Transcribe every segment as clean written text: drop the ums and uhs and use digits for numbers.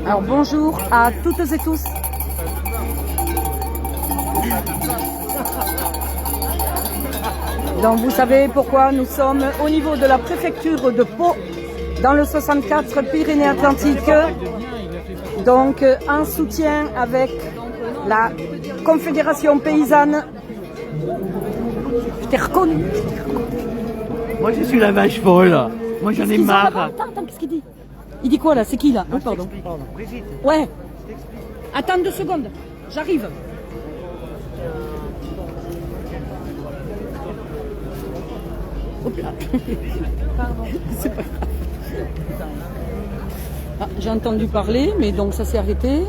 Alors bonjour à toutes et tous. Donc vous savez pourquoi nous sommes au niveau de la préfecture de Pau, dans le 64 Pyrénées-Atlantiques. Donc en soutien avec la Confédération Paysanne. Je t'ai reconnu. Moi je suis la vache folle. Moi j'en ai marre. Attends, qu'est-ce qu'il dit? Il dit quoi là? C'est qui là? Oh, pardon. Ouais. Attends 2 secondes. J'arrive. Hop là. Pardon. C'est pas grave. Ah, j'ai entendu parler, mais donc ça s'est arrêté.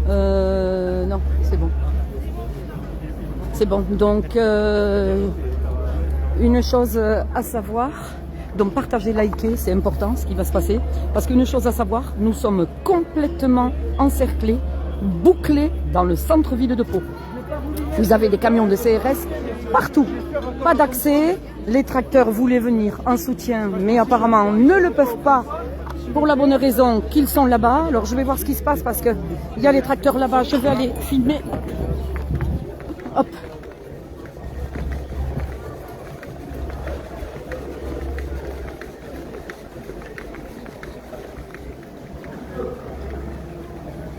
Non, c'est bon. C'est bon. Donc, une chose à savoir. Donc, partagez, likez, c'est important ce qui va se passer. Parce qu'une chose à savoir, nous sommes complètement encerclés, bouclés dans le centre-ville de Pau. Vous avez des camions de CRS partout. Pas d'accès. Les tracteurs voulaient venir en soutien, mais apparemment ne le peuvent pas pour la bonne raison qu'ils sont là-bas. Alors je vais voir ce qui se passe parce qu'il y a les tracteurs là-bas. Je vais aller filmer. Hop.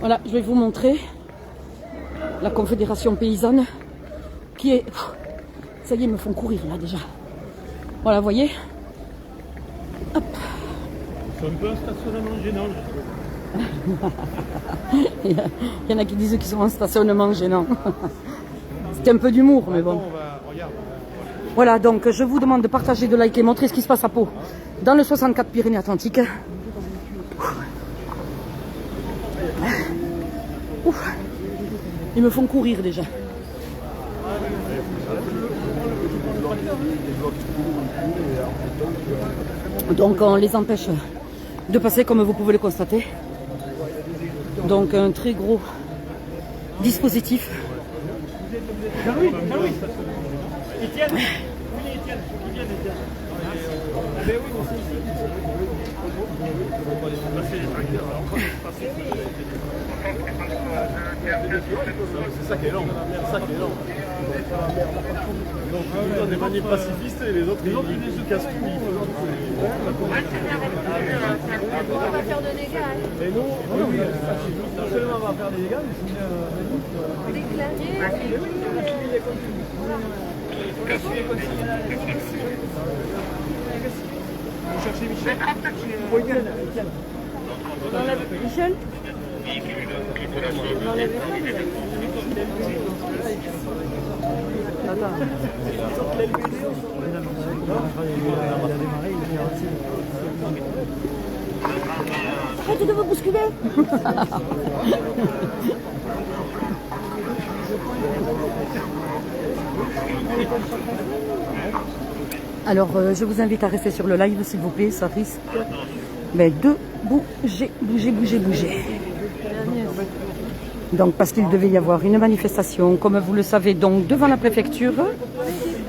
Voilà, je vais vous montrer la Confédération Paysanne qui est... Ça y est, ils me font courir là déjà. Voilà, vous voyez. Hop. C'est un peu un stationnement gênant, je trouve. Il y en a qui disent qu'ils sont en stationnement gênant. C'était un peu d'humour, mais bon. Voilà, donc je vous demande de partager, de liker, montrer ce qui se passe à Pau, dans le 64 Pyrénées-Atlantiques. Ils me font courir déjà. Donc on les empêche de passer comme vous pouvez le constater. Donc un très gros dispositif. Jean-Louis, Étienne, Étienne. C'est ça qui est long. Donc on a des manifs pacifistes et les autres ils se cassent tout. On va faire de dégâts. Et nous, non seulement on va faire des dégâts, mais Des claviers. Vous cherchez Michel? On enlève Michel. On enlève arrêtez de vous bousculer. Alors je vous invite à rester sur le live s'il vous plaît, ça risque de bouger. Donc parce qu'il devait y avoir une manifestation, comme vous le savez, donc devant la préfecture.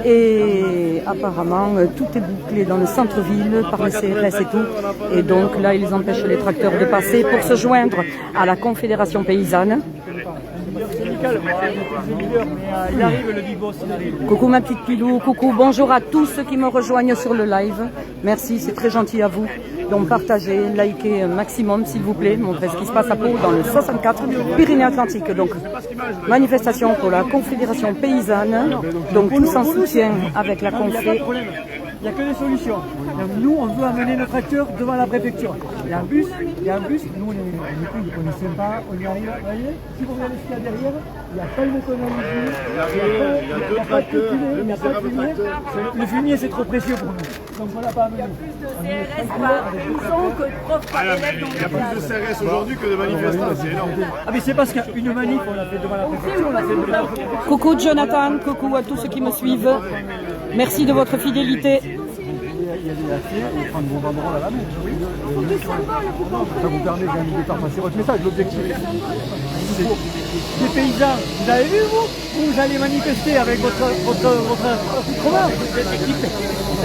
Et apparemment, tout est bouclé dans le centre-ville par les CRS et tout. Et donc là, ils empêchent les tracteurs de passer pour se joindre à la Confédération Paysanne. Il arrive le Big Boss, il arrive. Coucou ma petite Pilou, coucou, bonjour à tous ceux qui me rejoignent sur le live. Merci, c'est très gentil à vous. Donc partagez, likez un maximum s'il vous plaît, montrez ce qui se passe à Pau dans le 64 Pyrénées-Atlantiques. Donc manifestation pour la Confédération Paysanne, donc tous en soutien avec la Confé. Il n'y a que des solutions. Donc, nous, on veut amener nos tracteurs devant la préfecture. Il y a un bus, nous on ne connaissait pas, on y arrive. Vous voyez, si vous regardez ce qu'il y a derrière, il n'y a pas une économie, il n'y a pas de fumier, il n'y a pas de fumier. Le fumier c'est trop précieux pour nous. Donc on l'a pas amené. Il y a plus de CRS aujourd'hui que de manifestants, c'est énorme. Ah mais c'est parce qu'une manif, on l'a fait devant la préfecture, on l'a fait devant la préfecture. Coucou Jonathan, coucou à tous ceux qui me suivent. Merci de votre fidélité. Il y a des aciers, on prend vos banderoles à la main. Ça vous permet quand même de faire passer votre message. L'objectif, c'est des paysans. Vous avez vu, vous allez manifester avec votre accoutrement.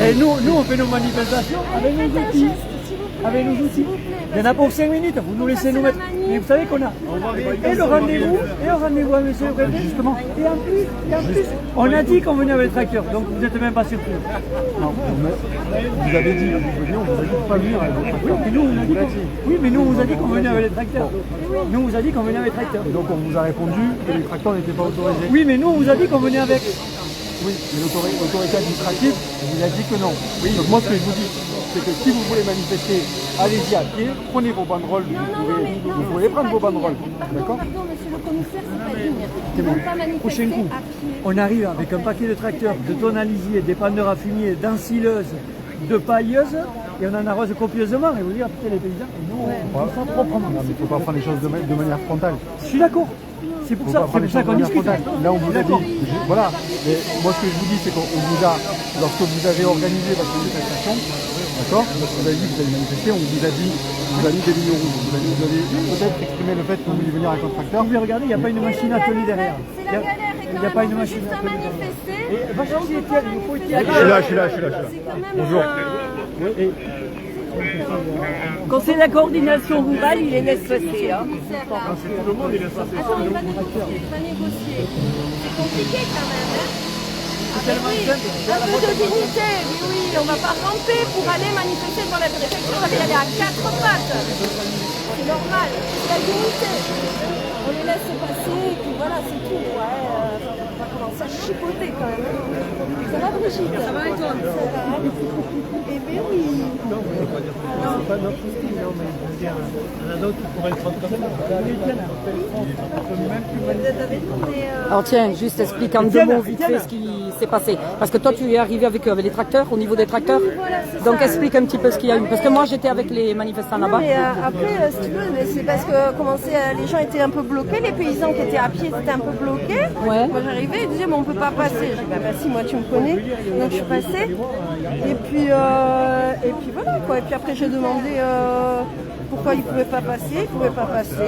Et nous, on fait nos manifestations avec nos outils. avec nos outils. Il y en a pour 5 minutes, vous nous laissez nous mettre. Mais vous savez qu'on a et le rendez-vous, et un rendez-vous à monsieur le préfet, justement. Et en plus, on a dit qu'on venait avec le tracteur, donc vous n'êtes même pas surpris. Non, vous avez dit, on vous a dit de pas venir avec votre tracteur. Mais nous, on a dit oui, mais nous, on vous a dit qu'on venait avec les tracteurs. Nous, on vous a dit qu'on venait avec les tracteurs. Et donc on vous a répondu que les tracteurs n'étaient pas autorisés. Oui, mais nous, on vous a dit qu'on venait avec. Oui, mais l'autorité administrative vous a dit que non. Oui, donc moi ce que je vous dis, c'est que si vous voulez manifester, allez-y à pied, prenez vos banderoles, vous pouvez prendre vos banderoles. D'accord? Pardon, monsieur le commissaire, c'est pas digne. C'est Ils bon. vont pas manifester Prochain coup, à pied. on arrive avec un paquet de tracteurs, de tonalisiers, d'épandeurs à fumier, d'ensileuses, de pailleuses, et on en arrose copieusement. Et vous dire, putain, les paysans, et nous, on fait ça proprement. Non, mais il ne faut pas prendre les choses de manière frontale. Je suis d'accord. C'est pour ça qu'on discute. Là, on vous a dit, voilà. Mais moi, ce que je vous dis, c'est qu'on vous a, lorsque vous avez organisé votre manifestation, d'accord, vous avez dit que vous allez manifester, on vous a dit, vous avez mis des lignes rouges. Vous avez peut-être exprimé le fait que vous vouliez venir avec un tracteur. Vous pouvez regarder, il n'y a pas une machine à tenir derrière. C'est la galère. Il n'y a pas une machine à tenir derrière. manifester. Et va chercher Étienne, il faut Étienne. Je suis là. C'est quand même. Bonjour. Conseil de la coordination rurale, il les laisse passer. Hein. Tout le monde, il est passé. Attends, il va négocier. C'est compliqué quand même. Hein. Ah ben oui, un peu de dignité. Oui, on va pas ramper pour aller manifester devant la préfecture. On va y aller à 4 pattes. C'est normal. C'est la dignité. On les laisse passer et puis voilà, c'est tout. Ouais, on va commencer à chipoter quand même. Ça va, Brigitte? Ça va et toi? Ça va. Eh bien oui. C'est pas notre souci, non, mais je veux dire, il y en a d'autres qui pourraient le prendre comme ça. Alors tiens, juste explique en deux mots vite fait ce qui s'est passé. Parce que toi tu es arrivé avec les tracteurs, au niveau des tracteurs. Voilà, c'est Donc ça. explique un petit peu ce qu'il y a eu. Parce que moi j'étais avec les manifestants Non, là-bas. mais après, si tu veux, mais c'est parce que les gens étaient un peu bloqués, les paysans qui étaient à pied étaient un peu bloqués. Ouais. Moi j'arrivais, ils disaient, mais on peut pas passer. J'ai dit, bah si, moi tu me connais. Donc je suis passée. Et puis voilà quoi. Et puis après j'ai demandé pourquoi ils pouvaient pas passer,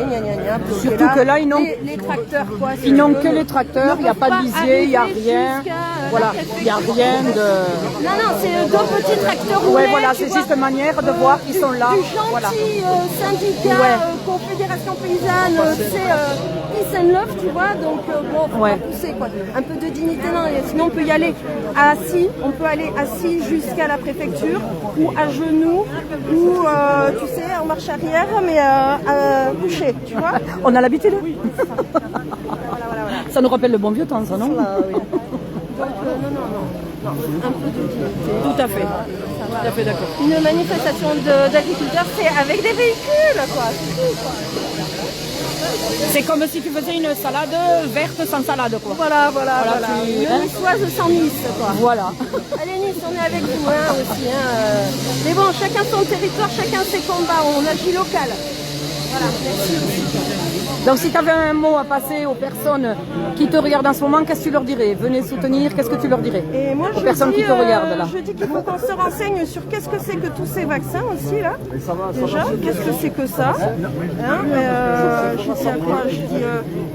gna gna gna. Bloqués Surtout que là, ils n'ont- les tracteurs quoi. Ils n'ont que les tracteurs, il n'y a pas de lisier, il n'y a rien. Voilà, il n'y a rien de... Non, c'est deux petits tracteurs roulés. Ouais, voilà, tu c'est vois. juste une manière de voir qu'ils sont là. Du gentil Voilà. syndicat, Ouais. confédération paysanne, peace and love, tu vois, donc bon, faut Ouais. pas pousser quoi. Un peu de dignité, non, et sinon on peut y aller assis, assis jusqu'à la préfecture, ou à genoux, ou tu sais, en marche arrière, mais couché, tu vois. On a l'habitude. Voilà. Ça nous rappelle le bon vieux temps, ça, non? Donc non, un peu de dignité. Tout à fait. Ça va. Tout à fait d'accord. Une manifestation d'agriculteurs, c'est avec des véhicules, quoi, c'est tout, quoi. C'est comme si tu faisais une salade verte sans salade, quoi. Voilà. tu- Une hein. niçoise sans Nice, quoi. Voilà. Allez Nice, on est avec vous hein, aussi. Mais bon, chacun son territoire, chacun ses combats, on agit local. Voilà, merci aussi. Donc si tu avais un mot à passer aux personnes qui te regardent en ce moment, qu'est-ce que tu leur dirais? Venez soutenir, qu'est-ce que tu leur dirais? Et moi, aux personnes qui te regardent là. je dis qu'il faut qu'on se renseigne sur qu'est-ce que c'est que tous ces vaccins aussi là. Déjà, qu'est-ce que c'est que ça hein, je dis à quoi? Je dis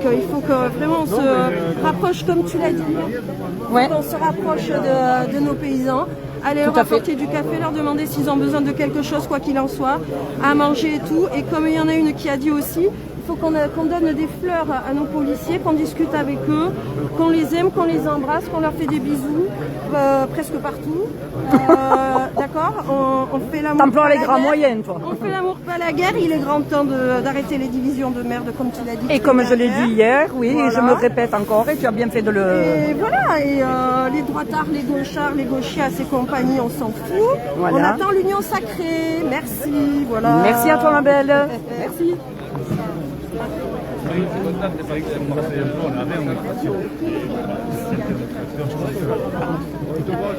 qu'il faut que vraiment on se rapproche, comme tu l'as dit, Ouais. qu'on se rapproche de nos paysans. Aller leur Tout à fait. apporter du café, leur demander s'ils ont besoin de quelque chose, quoi qu'il en soit, à manger et tout. Et comme il y en a une qui a dit aussi, il faut qu'on donne des fleurs à nos policiers, qu'on discute avec eux, qu'on les aime, qu'on les embrasse, qu'on leur fait des bisous, presque partout. D'accord, on fait l'amour. T'emploies pas les la grands guerre. moyennes, toi. On fait l'amour, pas la guerre. Il est grand temps d'arrêter les divisions de merde, comme tu l'as dit. Et comme je l'ai dit hier, oui, et je Voilà. me répète encore, et tu as bien fait de le... Et voilà, et les droitards, les gauchards, les gauchias et compagnie, on s'en fout. Voilà. On attend l'union sacrée. Merci, voilà. Merci à toi, ma belle. Merci.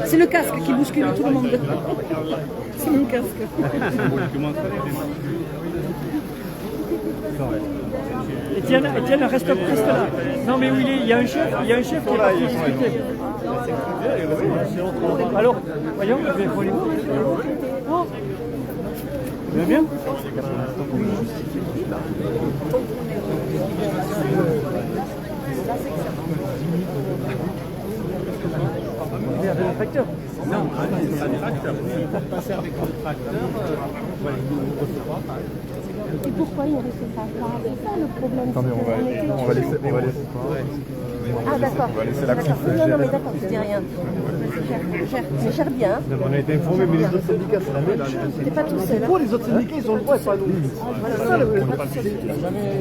C'est le casque qui bouscule tout le monde. C'est mon casque. Étienne, reste là. Non mais où il y a un chef qui est parti discuter. Alors, voyons, je vais prendre les mots. Oh. Tu vas bien? Avec le tracteur. Non. Et pourquoi il ne reçoit pas? C'est ça le problème. Attendez, on va laisser. Ah d'accord. On va laisser la D'accord. Non, non, mais d'accord, je dis rien. Je gère bien. On a été informés, mais les autres syndicats, c'est la même chose. T'es pas tout seul. Pourquoi les autres syndicats, ils ont le droit et pas nous?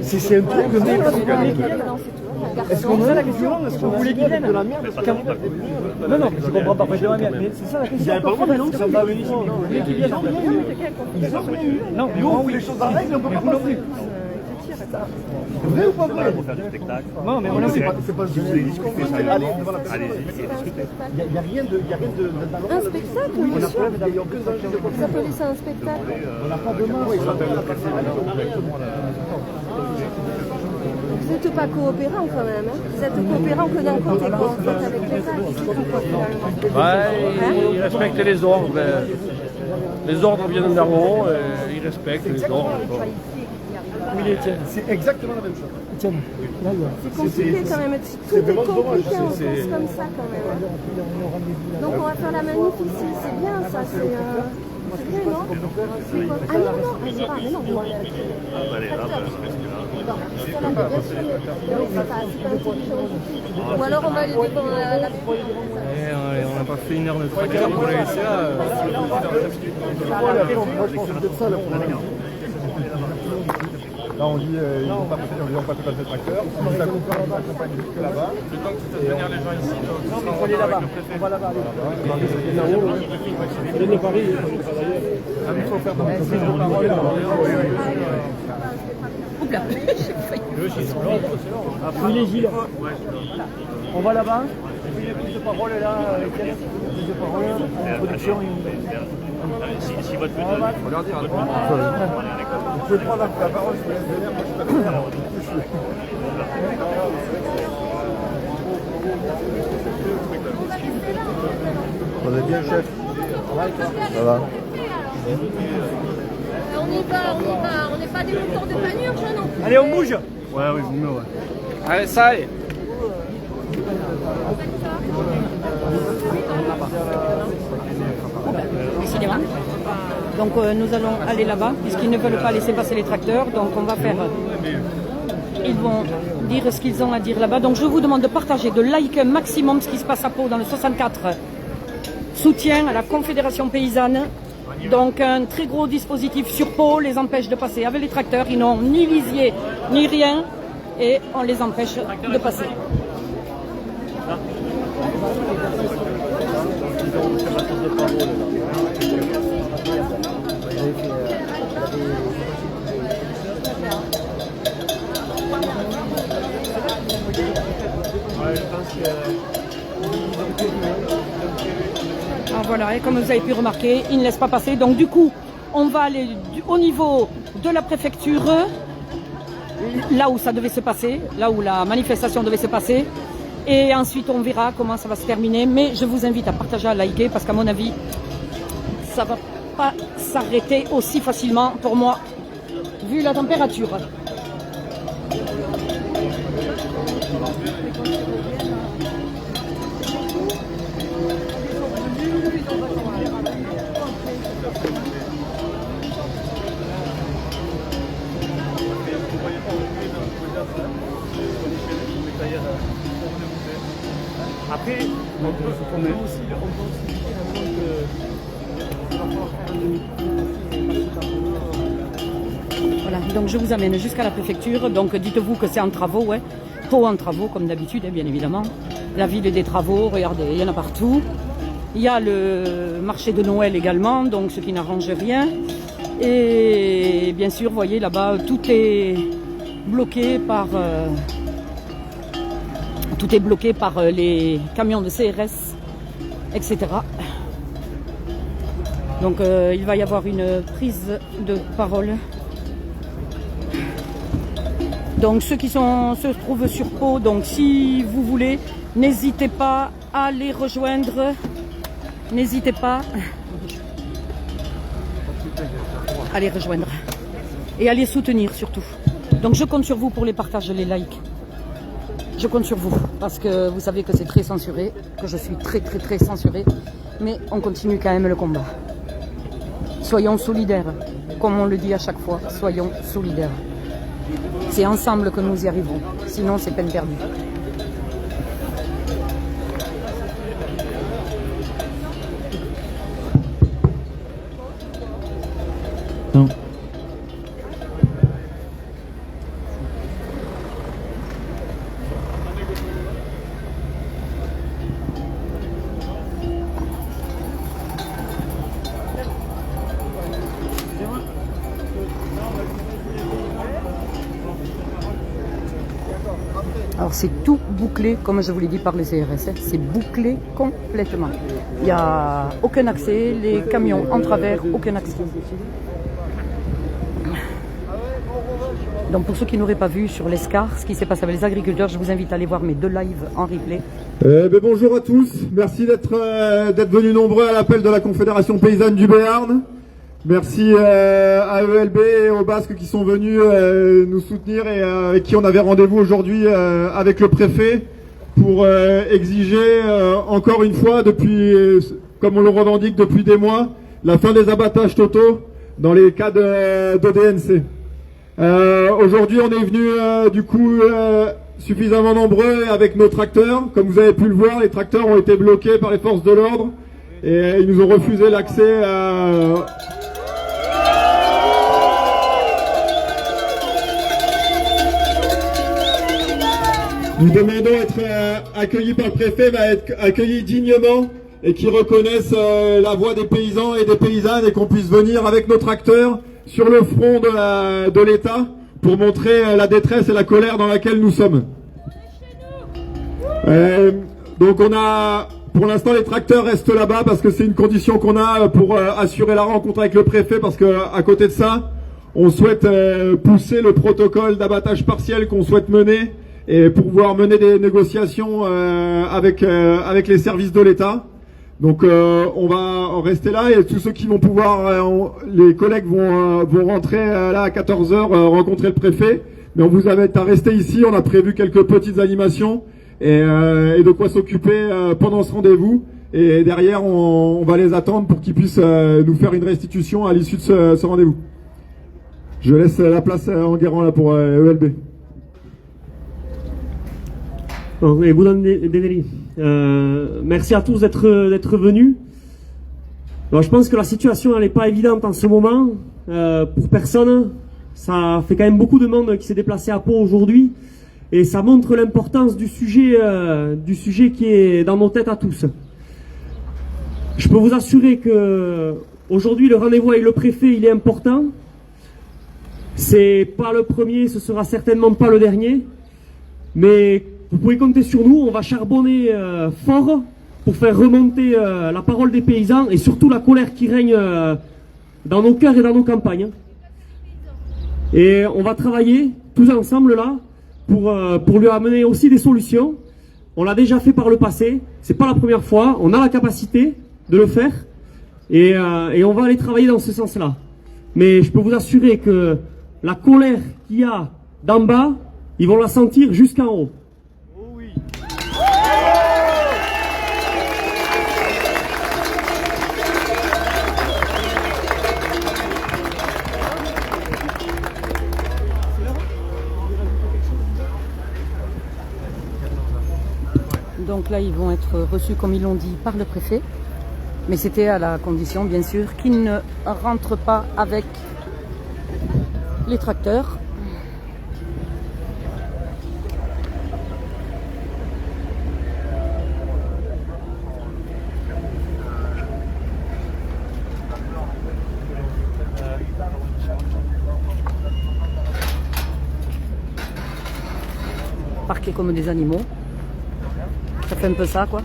C'est un truc de merde. Est-ce qu'on a la question? Est-ce qu'on voulait qu'il vienne de la merde? Non, non, je comprends pas de la merde, mais c'est ça la question. Il n'y avait pas le droit, mais non, ça va venir ici. Vous voulez qu'ils viennent? Non, mais Nous, moi, on fait les choses en règle, on peut pas passer. Vrai ou pas vrai? non, mais voilà, c'est pas. C'est pas juste des discours. Allez, devant la personne. Il n'y a rien de. Un spectacle, On bien n'a sûr. pas aucun danger de Vous appelez ça un spectacle? On n'a pas de main. Il s'appelle la personne. Vous n'êtes pas coopérants quand même. Hein, vous êtes coopérants que d'un côté, quoi, en fait, avec l'État. Qu'est-ce qu'il faut, quoi, finalement? Ils respectent les ordres. Les ordres viennent d'en haut, ils respectent les ordres. Oui, Étienne. C'est exactement la même chose. Etienne, là, il y a. C'est compliqué quand même. Tout est compliqué en France comme ça quand même. Hein. Donc on va faire la manif ici. C'est bien ça. C'est bien, non? Ah non, non. Mais c'est pas. Mais non, vous m'avez arrêté. Non, c'est là, bien sûr. Mais c'est pas intelligent du tout. Ou alors on va aller devant la On n'a pas fait une heure de tracteur pour aller ici là. Moi, je pense que c'est peut-être ça le problème. Là, on dit ils n'ont pas fait le tracteur. On les accompagne jusque là-bas. Le temps que tu fasses venir les gens ici, Non, mais il faut aller là-bas. On va là-bas. je viens de Paris. Il faut faire Prise de parole. Oups là, j'ai failli. Oui, les gilets. On va là-bas. Et puis les prises de parole là, Étienne. Prise de parole, introduction. Si votre but Faut leur dire. Vous pouvez prendre la parole, je vous laisse venir. Moi, je suis pas faire. Vous êtes bien, chef? Ça va. On y va, on n'est pas des moutons de panurge, non? Allez, on bouge. Ouais, oui, vous mieux, ouais. Allez, ça y est. Décidément. Donc nous allons aller là-bas, puisqu'ils ne veulent pas laisser passer les tracteurs. Donc on va faire... Ils vont dire ce qu'ils ont à dire là-bas. Donc je vous demande de partager, de liker un maximum ce qui se passe à Pau dans le 64. Soutien à la Confédération Paysanne. Donc un très gros dispositif sur Pau les empêche de passer avec les tracteurs. Ils n'ont ni visier ni rien et on les empêche de passer. Alors voilà, et comme vous avez pu remarquer, ils ne laissent pas passer. Donc du coup, on va aller au niveau de la préfecture, là où ça devait se passer, là où la manifestation devait se passer. Et ensuite, on verra comment ça va se terminer. Mais je vous invite à partager, à liker, parce qu'à mon avis, ça ne va pas s'arrêter aussi facilement pour moi, vu la température. Après, on peut aussi Voilà, donc je vous amène jusqu'à la préfecture. Donc dites-vous que c'est en travaux, ouais. Pau en travaux, comme d'habitude, bien évidemment. La ville des travaux, regardez, il y en a partout. Il y a le marché de Noël également, donc ce qui n'arrange rien. Et bien sûr, vous voyez là-bas, tout est bloqué par... Tout est bloqué par les camions de CRS, etc. Donc il va y avoir une prise de parole. Donc ceux qui se trouvent sur Pau, donc si vous voulez, n'hésitez pas à les rejoindre. N'hésitez pas à les rejoindre. Et à les soutenir surtout. Donc je compte sur vous pour les partages, les likes. Je compte sur vous, parce que vous savez que c'est très censuré, que je suis très censuré. mais on continue quand même le combat. Soyons solidaires, comme on le dit à chaque fois, soyons solidaires. C'est ensemble que nous y arriverons, sinon c'est peine perdue. Non. Alors c'est tout bouclé, comme je vous l'ai dit par les CRS, c'est bouclé complètement. Il n'y a aucun accès, les camions en travers, aucun accès. Donc pour ceux qui n'auraient pas vu sur l'Escar ce qui s'est passé avec les agriculteurs, je vous invite à aller voir mes 2 lives en replay. Bonjour à tous, merci d'être venus nombreux à l'appel de la Confédération Paysanne du Béarn. Merci à ELB et aux Basques qui sont venus nous soutenir et avec qui on avait rendez-vous aujourd'hui avec le préfet pour exiger encore une fois, depuis, comme on le revendique depuis des mois, la fin des abattages totaux dans les cas de DNC. Aujourd'hui on est venu du coup suffisamment nombreux avec nos tracteurs. Comme vous avez pu le voir, les tracteurs ont été bloqués par les forces de l'ordre et ils nous ont refusé l'accès à... Nous demandons être accueillis par le préfet, mais être accueillis dignement et qu'ils reconnaissent la voix des paysans et des paysannes et qu'on puisse venir avec nos tracteurs sur le front de l'État pour montrer la détresse et la colère dans laquelle nous sommes. Donc pour l'instant les tracteurs restent là-bas parce que c'est une condition qu'on a pour assurer la rencontre avec le préfet, parce que à côté de ça, on souhaite pousser le protocole d'abattage partiel qu'on souhaite mener et pour pouvoir mener des négociations avec les services de l'État. Donc on va en rester là et tous ceux qui vont pouvoir, les collègues vont rentrer là à 14h rencontrer le préfet. Mais on vous invite à rester ici, on a prévu quelques petites animations et de quoi s'occuper pendant ce rendez-vous. Et derrière on va les attendre pour qu'ils puissent nous faire une restitution à l'issue de ce rendez-vous. Je laisse la place à Enguerrand là pour ELB. Et Boudan Deneli, merci à tous d'être venus. Alors, je pense que la situation elle n'est pas évidente en ce moment pour personne. Ça fait quand même beaucoup de monde qui s'est déplacé à Pau aujourd'hui et ça montre l'importance du sujet qui est dans nos têtes à tous. Je peux vous assurer que aujourd'hui le rendez-vous avec le préfet il est important. C'est pas le premier, ce sera certainement pas le dernier, mais vous pouvez compter sur nous, on va charbonner fort pour faire remonter la parole des paysans et surtout la colère qui règne dans nos cœurs et dans nos campagnes. Et on va travailler tous ensemble là pour lui amener aussi des solutions. On l'a déjà fait par le passé, c'est pas la première fois, on a la capacité de le faire et on va aller travailler dans ce sens-là. Mais je peux vous assurer que la colère qu'il y a d'en bas, ils vont la sentir jusqu'en haut. Donc là, ils vont être reçus, comme ils l'ont dit, par le préfet. Mais c'était à la condition, bien sûr, qu'ils ne rentrent pas avec les tracteurs. Parqués comme des animaux. Ça fait un peu ça, quoi.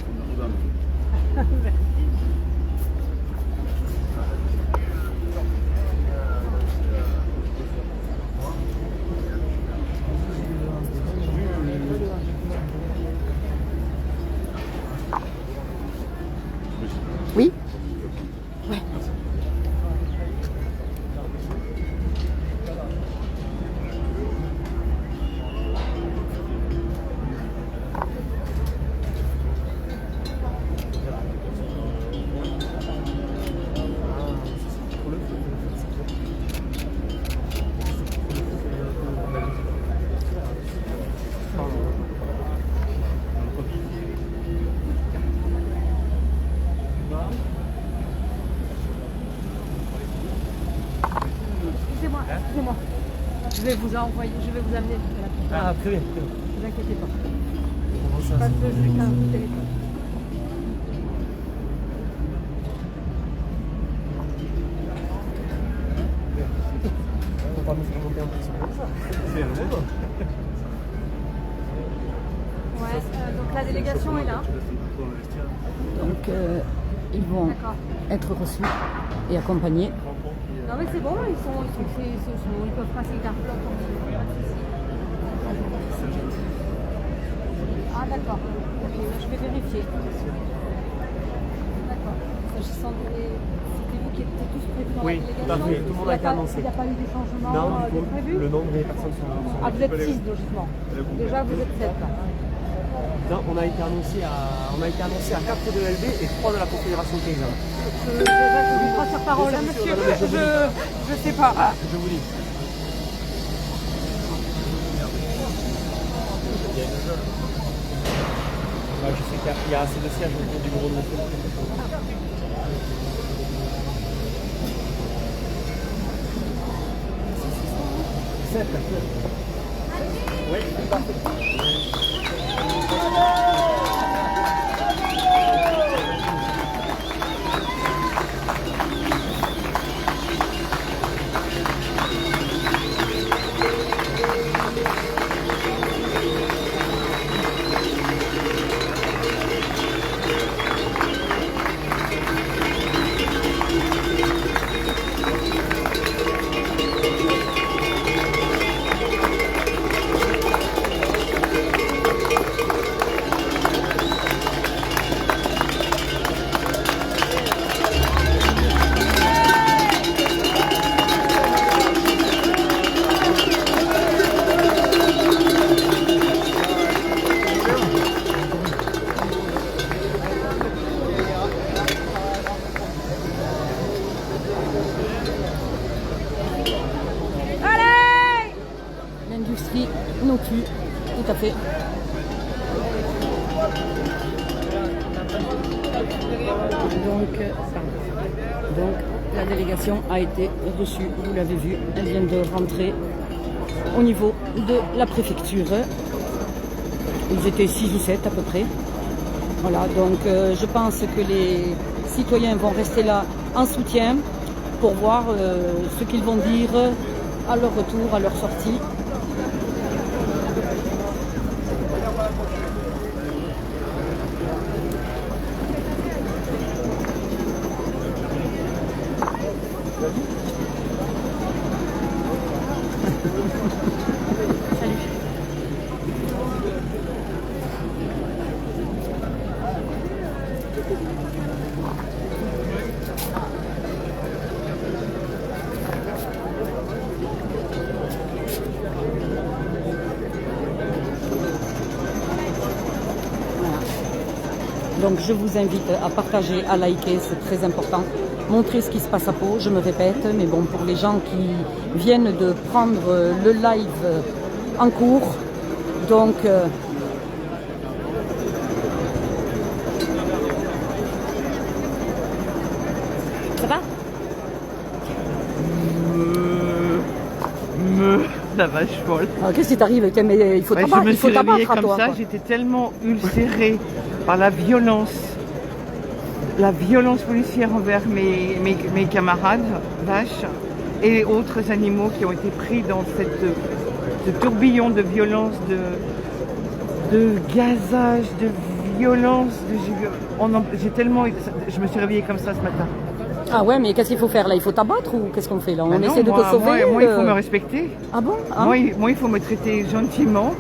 Oui. Ouais. Excusez-moi. Je vais vous amener jusqu'à la porte. Ah, très bien. Ne vous inquiétez pas. Pas de truc à vous téléphone. On va pas nous faire monter un petit peu ça. C'est un bon. Ouais, donc la délégation est là. Donc ils vont être reçus et accompagnés. Non mais c'est bon, ils peuvent passer d'un bloc en dessous. Ah d'accord, ok, je vais vérifier. D'accord, s'agissant des... C'était vous qui étiez tous prévus dans la délégation. Tout à fait, tout le monde a été annoncé. Il n'y a pas eu des changements Non, prévus? le nombre des personnes sont... Ah vous êtes 6 logiquement. Déjà vous êtes 7 là. Non, on a été annoncé à 4 de l'LB et 3 de la Confédération paysanne. Je vous crois sur parole, hein, monsieur. Je sais pas. Je vous dis. Je sais qu'il y a assez de sièges autour du bureau de monsieur. Oui, L'industrie nous tue, tout à fait. Donc la délégation a été reçue, vous l'avez vu, elle vient de rentrer au niveau de la préfecture. Ils étaient 6 ou 7 à peu près. Voilà, donc je pense que les citoyens vont rester là en soutien pour voir ce qu'ils vont dire à leur retour, à leur sortie. Donc je vous invite à partager, à liker, c'est très important. Montrer ce qui se passe à Pau, je me répète, mais bon, pour les gens qui viennent de prendre le live en cours, donc ça va? La vache folle. Qu'est-ce qui t'arrive? Il faut t'abattre, je me suis réveillée à comme toi. ça, j'étais tellement ulcérée par la violence policière envers mes camarades, vaches, et autres animaux qui ont été pris dans ce tourbillon de violence, de gazage, de violence. Je me suis réveillée comme ça ce matin. Ah ouais, mais qu'est-ce qu'il faut faire là? Il faut t'abattre ou qu'est-ce qu'on fait là? On non, essaie de te sauver? Moi, il faut me respecter. Ah bon? Hein? Moi, il faut me traiter gentiment.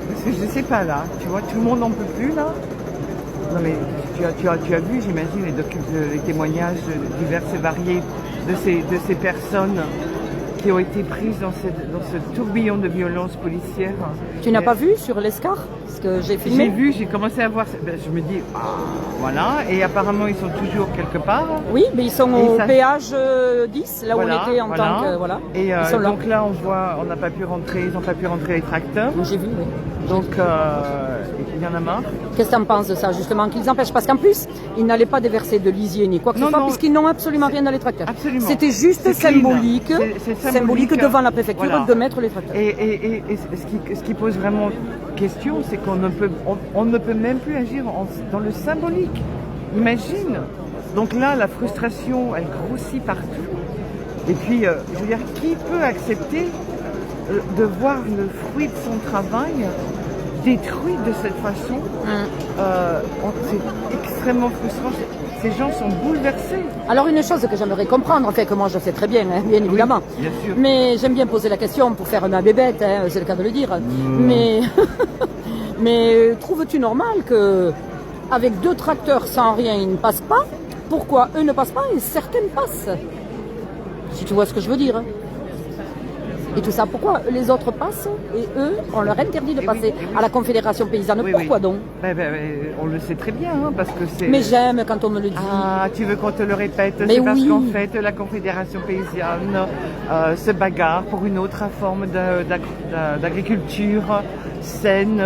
Parce que je sais pas là, tu vois, tout le monde n'en peut plus là. Non mais tu as vu, j'imagine, les témoignages divers et variés de ces personnes qui ont été prises dans ce tourbillon de violence policière. Tu n'as pas vu sur l'Escar ce que j'ai filmé? J'ai vu, j'ai commencé à voir, je me dis, voilà, et apparemment ils sont toujours quelque part. Oui, mais ils sont au péage 10, là où on était en tant que... Voilà. Et donc là, on n'a pas pu rentrer, ils n'ont pas pu rentrer les tracteurs. J'ai vu, oui. Donc, il y en a marre. Qu'est-ce que tu en penses de ça, justement, qu'ils empêchent? Parce qu'en plus, ils n'allaient pas déverser de lisier ni quoi que ce soit, puisqu'ils n'ont absolument rien dans les tracteurs. Absolument. C'était juste symbolique. symbolique devant la préfecture de mettre les tracteurs. Et ce qui pose vraiment question, c'est qu'on ne peut même plus agir dans le symbolique. Imagine. Donc là, la frustration, elle grossit partout. Et puis, je veux dire, qui peut accepter de voir le fruit de son travail détruit de cette façon? C'est extrêmement frustrant. Ces gens sont bouleversés. Alors une chose que j'aimerais comprendre, enfin que moi je sais très bien, hein, bien évidemment, bien sûr. Mais j'aime bien poser la question pour faire ma bébête, hein, c'est le cas de le dire. Mais trouves-tu normal que avec 2 tracteurs sans rien, ils ne passent pas? Pourquoi eux ne passent pas et certaines passent? Si tu vois ce que je veux dire. Et tout ça, pourquoi les autres passent et eux, on leur interdit de passer à la Confédération Paysanne? Pourquoi donc? On le sait très bien, hein, parce que c'est... Mais j'aime quand on me le dit. Ah, tu veux qu'on te le répète? C'est parce qu'en fait, la Confédération Paysanne se bagarre pour une autre forme d'agriculture saine,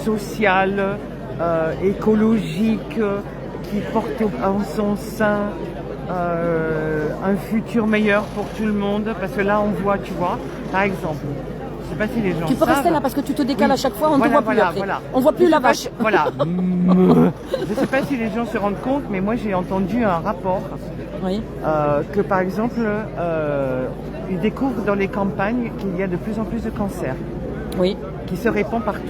sociale, écologique, qui porte en son sein un futur meilleur pour tout le monde, parce que là on voit, tu vois, par exemple, je sais pas si les gens tu peux rester là parce que tu te décales à chaque fois, on ne te voit plus après. On voit plus la vache. Voilà. Je sais pas si les gens se rendent compte, mais moi j'ai entendu un rapport que par exemple ils découvrent dans les campagnes qu'il y a de plus en plus de cancers qui se répand partout.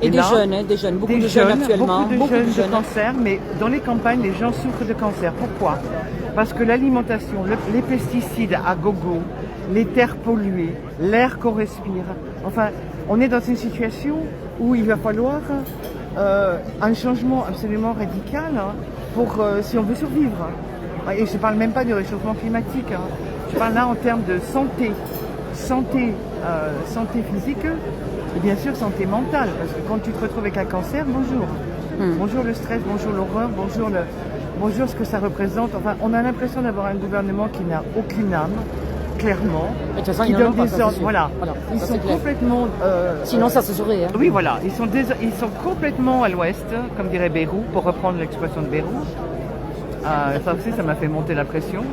Et des jeunes, beaucoup de jeunes actuellement. Beaucoup de jeunes de cancer, mais dans les campagnes, les gens souffrent de cancer. Pourquoi? Parce que l'alimentation, les pesticides à gogo, les terres polluées, l'air qu'on respire. Enfin, on est dans une situation où il va falloir un changement absolument radical si on veut survivre. Et je ne parle même pas du réchauffement climatique. Je parle là en termes de santé physique. Et bien sûr, santé mentale, parce que quand tu te retrouves avec un cancer, bonjour. Bonjour le stress, bonjour l'horreur, bonjour ce que ça représente. Enfin, on a l'impression d'avoir un gouvernement qui n'a aucune âme, clairement. Et de toute façon, qui donne des ordres. Voilà. Ils sont complètement... Sinon, ça se saurait. Hein. Oui, voilà. Ils sont complètement à l'ouest, comme dirait Bayrou, pour reprendre l'expression de Bayrou. Ça aussi, ça m'a fait monter la pression.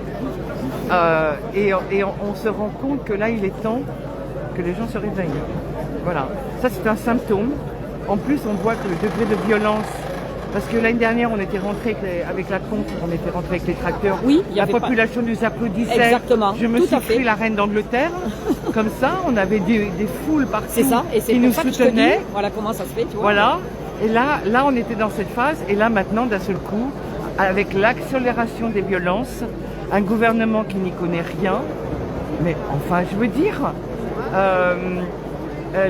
Et on se rend compte que là, il est temps que les gens se réveillent. Voilà, ça c'est un symptôme. En plus, on voit que le degré de violence, parce que l'année dernière, on était rentré avec la pompe, on était rentré avec les tracteurs. Oui, la population nous applaudissait. Exactement. Je me suis cru la reine d'Angleterre. Comme ça, on avait des foules partout. C'est ça, et c'est qui pour nous ça que soutenaient. je te dis, voilà comment ça se fait, tu vois. Voilà. Et là, on était dans cette phase. Et là, maintenant, d'un seul coup, avec l'accélération des violences, un gouvernement qui n'y connaît rien. Mais enfin, je veux dire.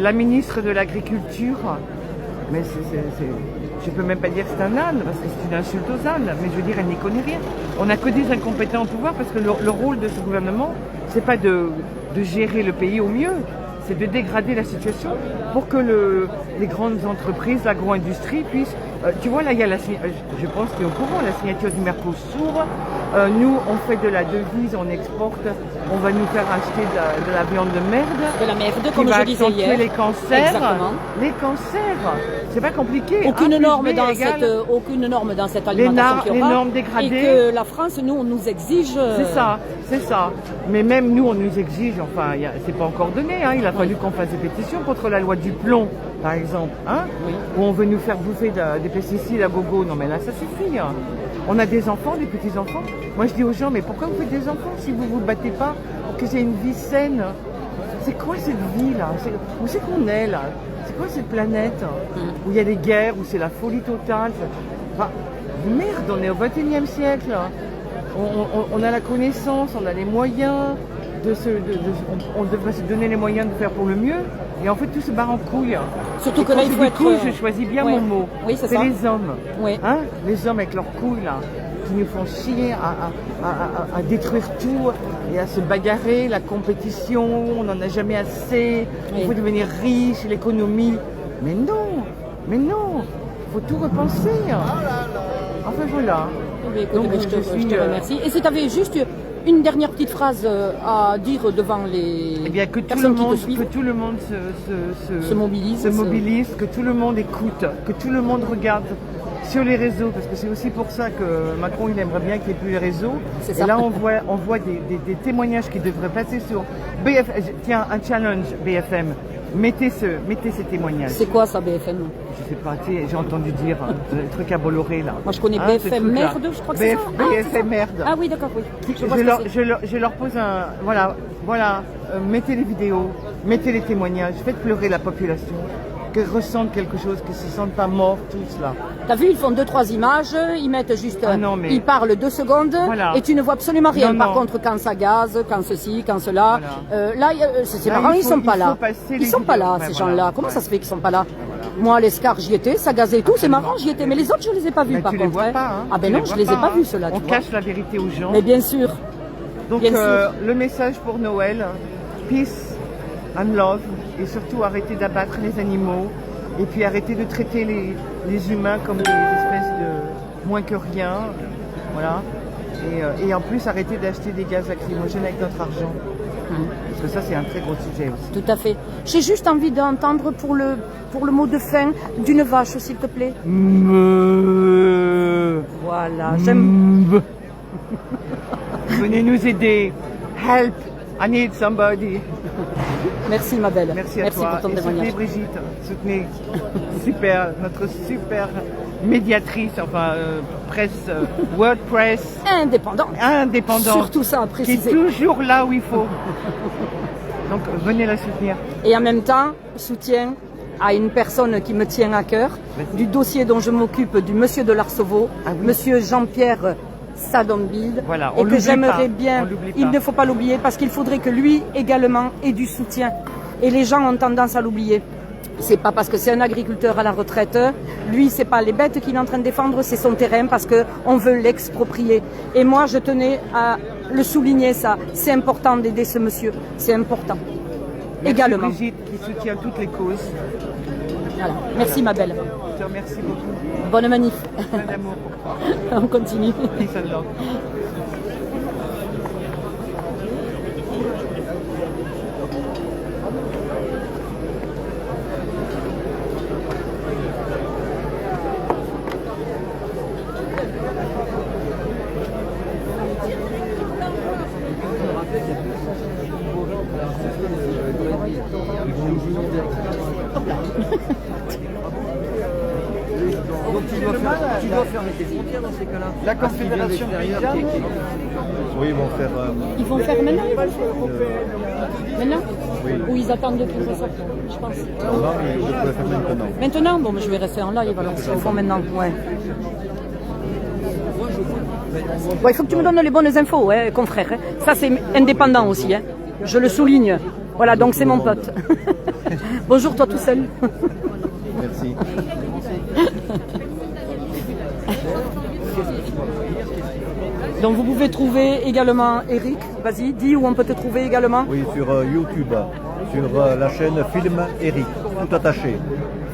La ministre de l'Agriculture, mais je peux même pas dire que c'est un âne, parce que c'est une insulte aux ânes, mais je veux dire, elle n'y connaît rien. On n'a que des incompétents au pouvoir, parce que le rôle de ce gouvernement, c'est pas de gérer le pays au mieux, c'est de dégrader la situation pour que les grandes entreprises, l'agro-industrie puissent... tu vois, là, il y a je pense qu'il est au courant, la signature du Mercosur. Nous, on fait de la devise, on exporte, on va nous faire acheter de la viande de merde. De la merde, comme je disais hier. Qui va accentuer les cancers. Exactement. Les cancers, c'est pas compliqué. Aucune norme dans cette alimentation qu'il y aura. Les normes dégradées. Et que la France, nous, on nous exige... C'est ça. Mais même nous, on nous exige, enfin, c'est pas encore donné, hein, il a fallu qu'on fasse des pétitions contre la loi du plomb, par exemple, où on veut nous faire bouffer des pesticides à gogo. Non mais là, ça suffit. Hein. On a des enfants, des petits-enfants. Moi, je dis aux gens, mais pourquoi vous faites des enfants si vous vous battez pas pour que c'est une vie saine? C'est quoi cette vie-là? Où c'est qu'on est, là? C'est quoi cette planète où il y a des guerres, où c'est la folie totale? Enfin, merde, on est au XXIe siècle. On a la connaissance, on a les moyens, on devrait se donner les moyens de faire pour le mieux. Et en fait, tout se barre en couille. Surtout que là, il faut être... Je choisis bien mon mot. Oui, c'est ça. Les hommes. Oui. Hein, les hommes avec leurs couilles, là, qui nous font chier à détruire tout et à se bagarrer, la compétition, on n'en a jamais assez, il faut devenir riche, l'économie. Mais non, il faut tout repenser. Enfin, voilà. Écoute, donc, je te remercie. Et si tu avais juste une dernière petite phrase à dire devant les personnes qui te suivent. Que tout le monde se mobilise, que tout le monde écoute, que tout le monde regarde sur les réseaux, parce que c'est aussi pour ça que Macron il aimerait bien qu'il n'y ait plus les réseaux. C'est Et ça. là on voit des témoignages qui devraient passer sur BFM. Tiens, un challenge BFM. Mettez ces témoignages. C'est quoi ça, BFM? Je sais pas, tu sais, j'ai entendu dire le truc à Bolloré là. Moi je connais Hein, ce BFM truc-là. merde, je crois que c'est ça. BFM merde. Ah oui, d'accord, oui. Je vois ce que c'est. Je leur pose un... Voilà, mettez les vidéos, mettez les témoignages, faites pleurer la population, qu'elle ressente quelque chose, qu'ils ne se sentent pas morts tous là. T'as vu, ils font 2-3 images, ils mettent juste, Ah non, mais- ils parlent 2 secondes Voilà. et tu ne vois absolument rien. Non, Par non. contre, quand ça gaze, quand ceci, quand cela, là, c'est Là, marrant, il ils faut- sont pas il là. faut passer Ils les sont pas vidéos. là, Ouais, ces voilà. gens-là. Comment Ouais. ça se fait qu'ils sont pas là? Moi, l'Escar, j'y étais, ça gazait et tout, c'est marrant, j'y étais. Mais les autres, je les ai pas vus, Mais par tu contre. les vois hein. pas, hein. Ah ben Tu non, les je vois les ai pas hein. vus, ceux-là. On tu vois. cache la vérité aux gens. Mais bien sûr. Donc bien sûr. le message pour Noël, peace and love, et surtout arrêter d'abattre les animaux, et puis arrêter de traiter les humains comme des espèces de moins que rien, voilà. Et en plus arrêter d'acheter des gaz lacrymogènes avec notre argent. Parce que ça c'est un très gros sujet aussi. Tout à fait. J'ai juste envie d'entendre pour le mot de fin d'une vache, s'il te plaît. Voilà, j'aime. Venez nous aider. Help. I need somebody. Merci, ma belle. Merci à toi. pour ton Et témoignage. soutenez Brigitte. Soutenez notre super médiatrice, enfin presse, WordPress. Indépendante. Surtout ça à Qui préciser. est toujours là où il faut. Donc venez la soutenir. Et en même temps, soutien à une personne qui me tient à cœur, du dossier dont je m'occupe du monsieur de l'Arceveau, monsieur Jean-Pierre Sadombild, Voilà, on et que l'oublie j'aimerais pas, bien, on l'oublie il pas. ne faut pas l'oublier, parce qu'il faudrait que lui également ait du soutien. Et les gens ont tendance à l'oublier. C'est pas parce que c'est un agriculteur à la retraite, lui c'est pas les bêtes qu'il est en train de défendre, c'est son terrain parce qu'on veut l'exproprier. Et moi je tenais à le souligner ça, c'est important d'aider ce monsieur, c'est important. Merci Également. Brigitte qui soutient toutes les causes. Voilà. Merci ma belle. Je te remercie beaucoup. Bonne manif. Plein d'amour pour toi. On continue. Peace and love. Tu dois fermer tes frontières dans ces cas-là. La Confédération paysanne. Oui, ils vont faire. Ils vont faire maintenant, ils vont le faire maintenant. Ou ils attendent qu'il ressorte, je pense. Non, mais ils peuvent faire maintenant. Maintenant, bon, mais je vais rester en live alors s'ils le font maintenant. Ouais. Bon, il faut que tu me donnes les bonnes infos, hein, confrère. Hein. Ça, c'est indépendant aussi. Hein. Je le souligne. Voilà, donc c'est mon pote. Bonjour, toi tout seul. Merci. Donc vous pouvez trouver également Eric. Vas-y, dis où on peut te trouver également. Oui, sur YouTube, sur la chaîne Film Eric, tout attaché.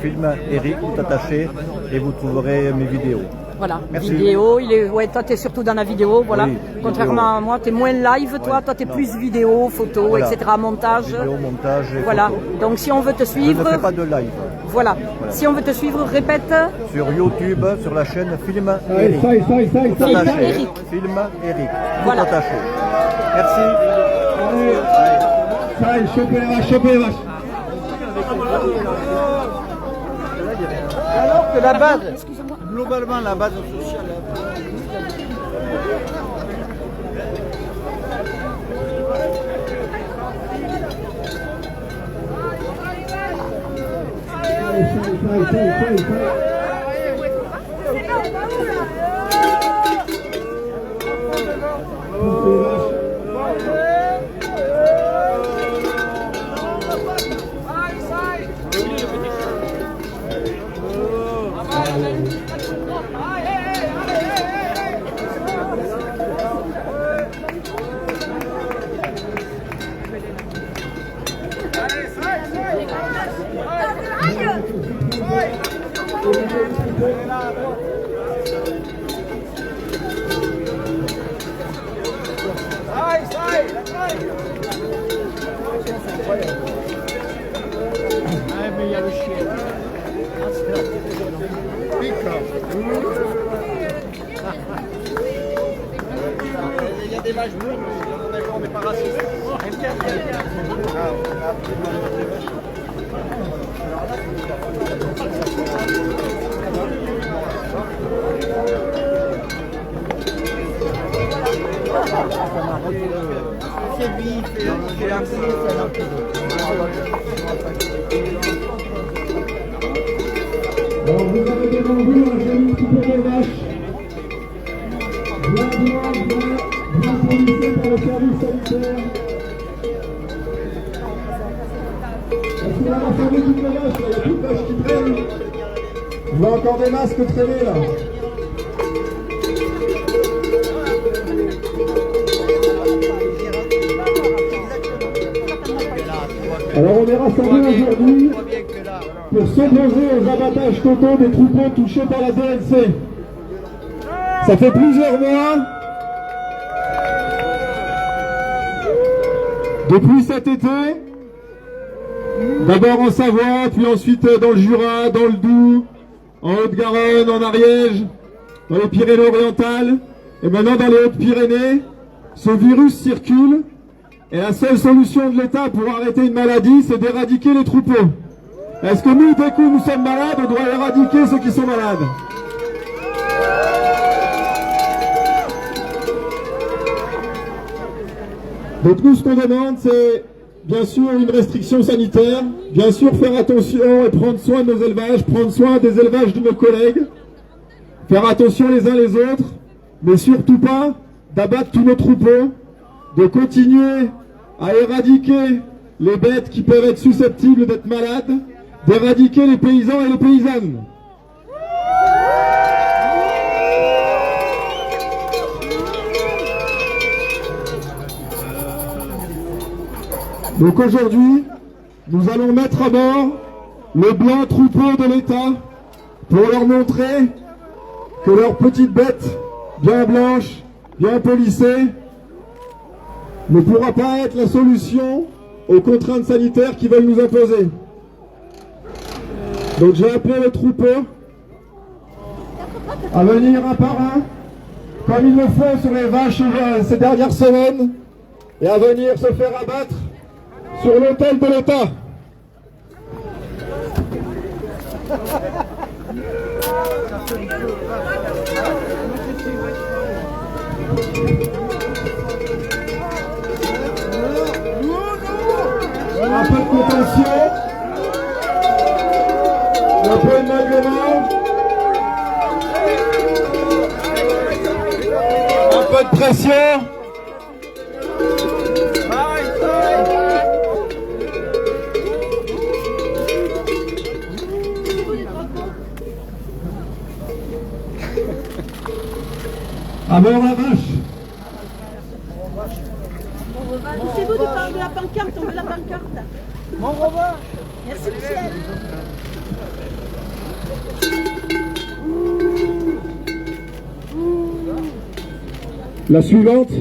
Film Eric, tout attaché, et vous trouverez mes vidéos. Voilà, Merci. vidéo, ouais, toi t'es surtout dans la vidéo, voilà. Oui, Contrairement vidéo. à moi, t'es moins live, toi t'es non. plus vidéo, photo, Voilà. etc., montage. Vidéo, montage et Voilà, photo. donc si on veut te Je suivre, ne fais pas de live. voilà. Si on veut te suivre, répète. Sur YouTube, sur la chaîne Film Allez, Eric. ça, Tout Film attaché. Eric. Film Eric. Tout Voilà. attaché. Merci. chopez les vaches. Alors que la base, globalement la base sociale. mais il y a le chien. Il y a des vaches bleues, on n'est pas raciste. C'est lui, c'est l'accès, c'est l'accès. Alors vous avez devant vous un joli troupeau de vaches. Bien fournisé par le service sanitaire. Est-ce qu'on a rassemblé toutes les vaches? Il y a plus de vaches qui traînent. Je vois encore des masques traîner là. Alors on est rassemblés aujourd'hui pour s'opposer aux abattages totaux des troupeaux touchés par la DNC. Ça fait plusieurs mois, depuis cet été, d'abord en Savoie, puis ensuite dans le Jura, dans le Doubs, en Haute-Garonne, en Ariège, dans les Pyrénées-Orientales, et maintenant dans les Hautes-Pyrénées, ce virus circule, et la seule solution de l'État pour arrêter une maladie, c'est d'éradiquer les troupeaux. Est-ce que nous, dès que nous sommes malades, on doit éradiquer ceux qui sont malades? Donc nous, ce qu'on demande, c'est bien sûr une restriction sanitaire, bien sûr faire attention et prendre soin de nos élevages, prendre soin des élevages de nos collègues, faire attention les uns les autres, mais surtout pas d'abattre tous nos troupeaux, de continuer à éradiquer les bêtes qui peuvent être susceptibles d'être malades, d'éradiquer les paysans et les paysannes. Donc aujourd'hui, nous allons mettre à mort le blanc troupeau de l'État pour leur montrer que leurs petites bêtes, bien blanches, bien polissées, ne pourra pas être la solution aux contraintes sanitaires qui veulent nous imposer. Donc j'ai appelé le troupeau à venir un par un, comme ils le font sur les vaches ces dernières semaines, et à venir se faire abattre sur l'autel de l'État. Un peu de contention, un peu de règlement, un peu de pression. À mort la vache. C'est vous de la pancarte, on veut la pancarte. Mon revoir. Merci Michel. La suivante.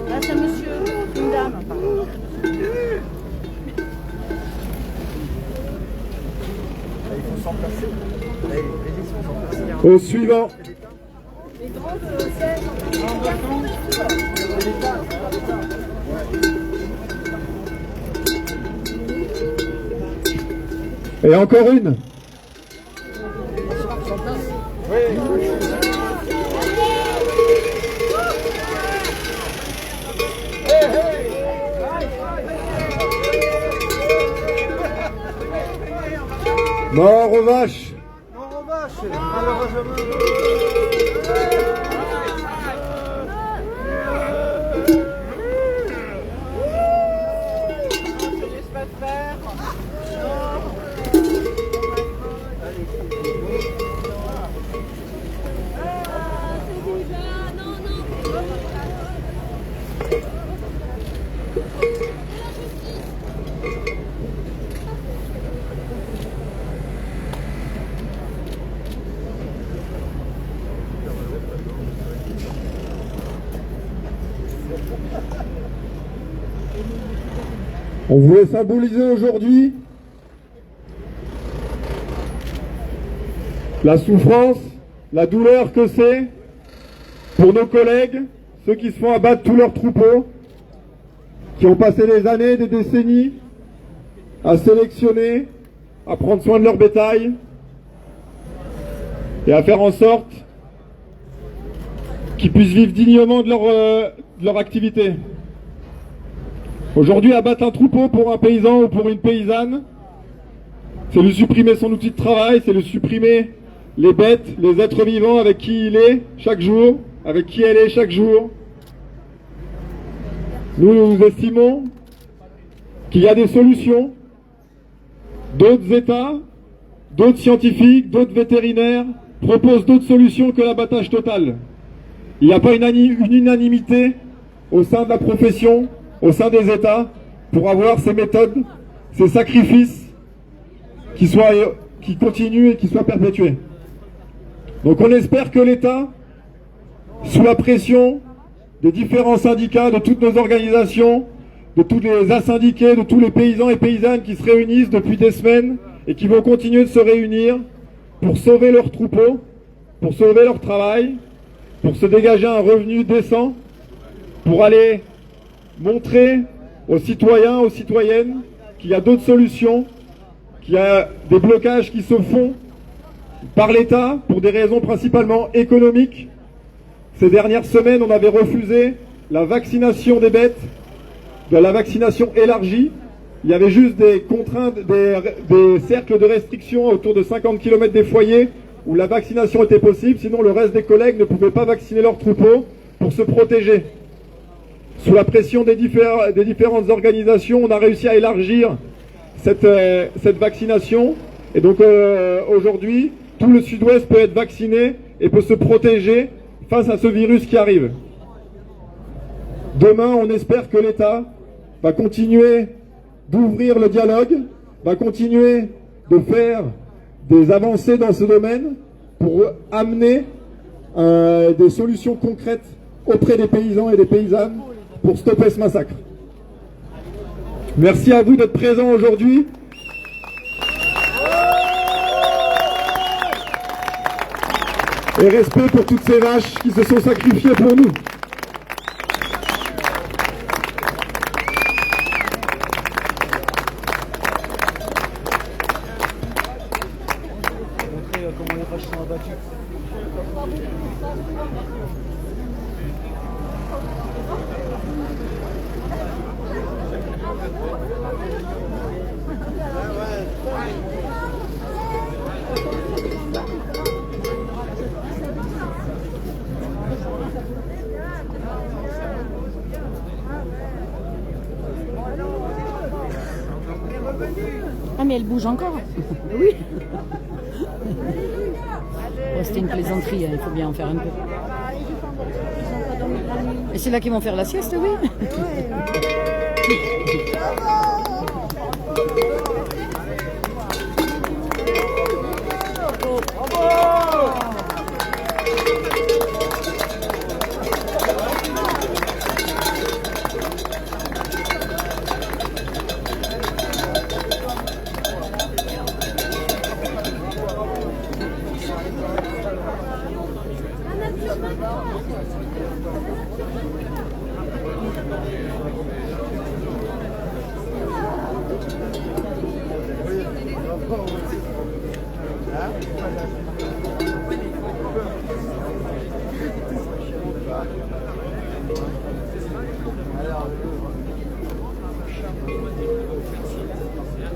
Là c'est un monsieur, une dame. Au suivant. Et encore une. Mort aux vaches. Mort aux vaches, malheureusement. On voulait symboliser aujourd'hui la souffrance, la douleur que c'est pour nos collègues, ceux qui se font abattre tous leurs troupeaux, qui ont passé des années, des décennies à sélectionner, à prendre soin de leur bétail et à faire en sorte qu'ils puissent vivre dignement de leur activité. Aujourd'hui, abattre un troupeau pour un paysan ou pour une paysanne, c'est lui supprimer son outil de travail, c'est lui supprimer les bêtes, les êtres vivants avec qui il est chaque jour, avec qui elle est chaque jour. Nous estimons qu'il y a des solutions. D'autres États, d'autres scientifiques, d'autres vétérinaires proposent d'autres solutions que l'abattage total. Il n'y a pas une unanimité au sein de la profession, au sein des États, pour avoir ces méthodes, ces sacrifices qui continuent et qui soient perpétués. Donc on espère que l'État, sous la pression des différents syndicats, de toutes nos organisations, de tous les asyndiqués, de tous les paysans et paysannes qui se réunissent depuis des semaines et qui vont continuer de se réunir pour sauver leurs troupeaux, pour sauver leur travail, pour se dégager un revenu décent, pour aller montrer aux citoyens, aux citoyennes qu'il y a d'autres solutions, qu'il y a des blocages qui se font par l'État pour des raisons principalement économiques. Ces dernières semaines, on avait refusé la vaccination des bêtes, de la vaccination élargie. Il y avait juste des contraintes, des cercles de restriction autour de 50 km des foyers où la vaccination était possible, sinon le reste des collègues ne pouvaient pas vacciner leurs troupeaux pour se protéger. Sous la pression des différentes organisations, on a réussi à élargir cette vaccination. Et donc aujourd'hui, tout le sud-ouest peut être vacciné et peut se protéger face à ce virus qui arrive. Demain, on espère que l'État va continuer d'ouvrir le dialogue, va continuer de faire des avancées dans ce domaine pour amener des solutions concrètes auprès des paysans et des paysannes pour stopper ce massacre. Merci à vous d'être présents aujourd'hui. Et respect pour toutes ces vaches qui se sont sacrifiées pour nous. Comment les vaches sont abattues. Ah mais elle bouge encore. Oui. Oh, c'était une plaisanterie, hein, il faut bien en faire un peu. Et c'est là qu'ils vont faire la sieste, oui.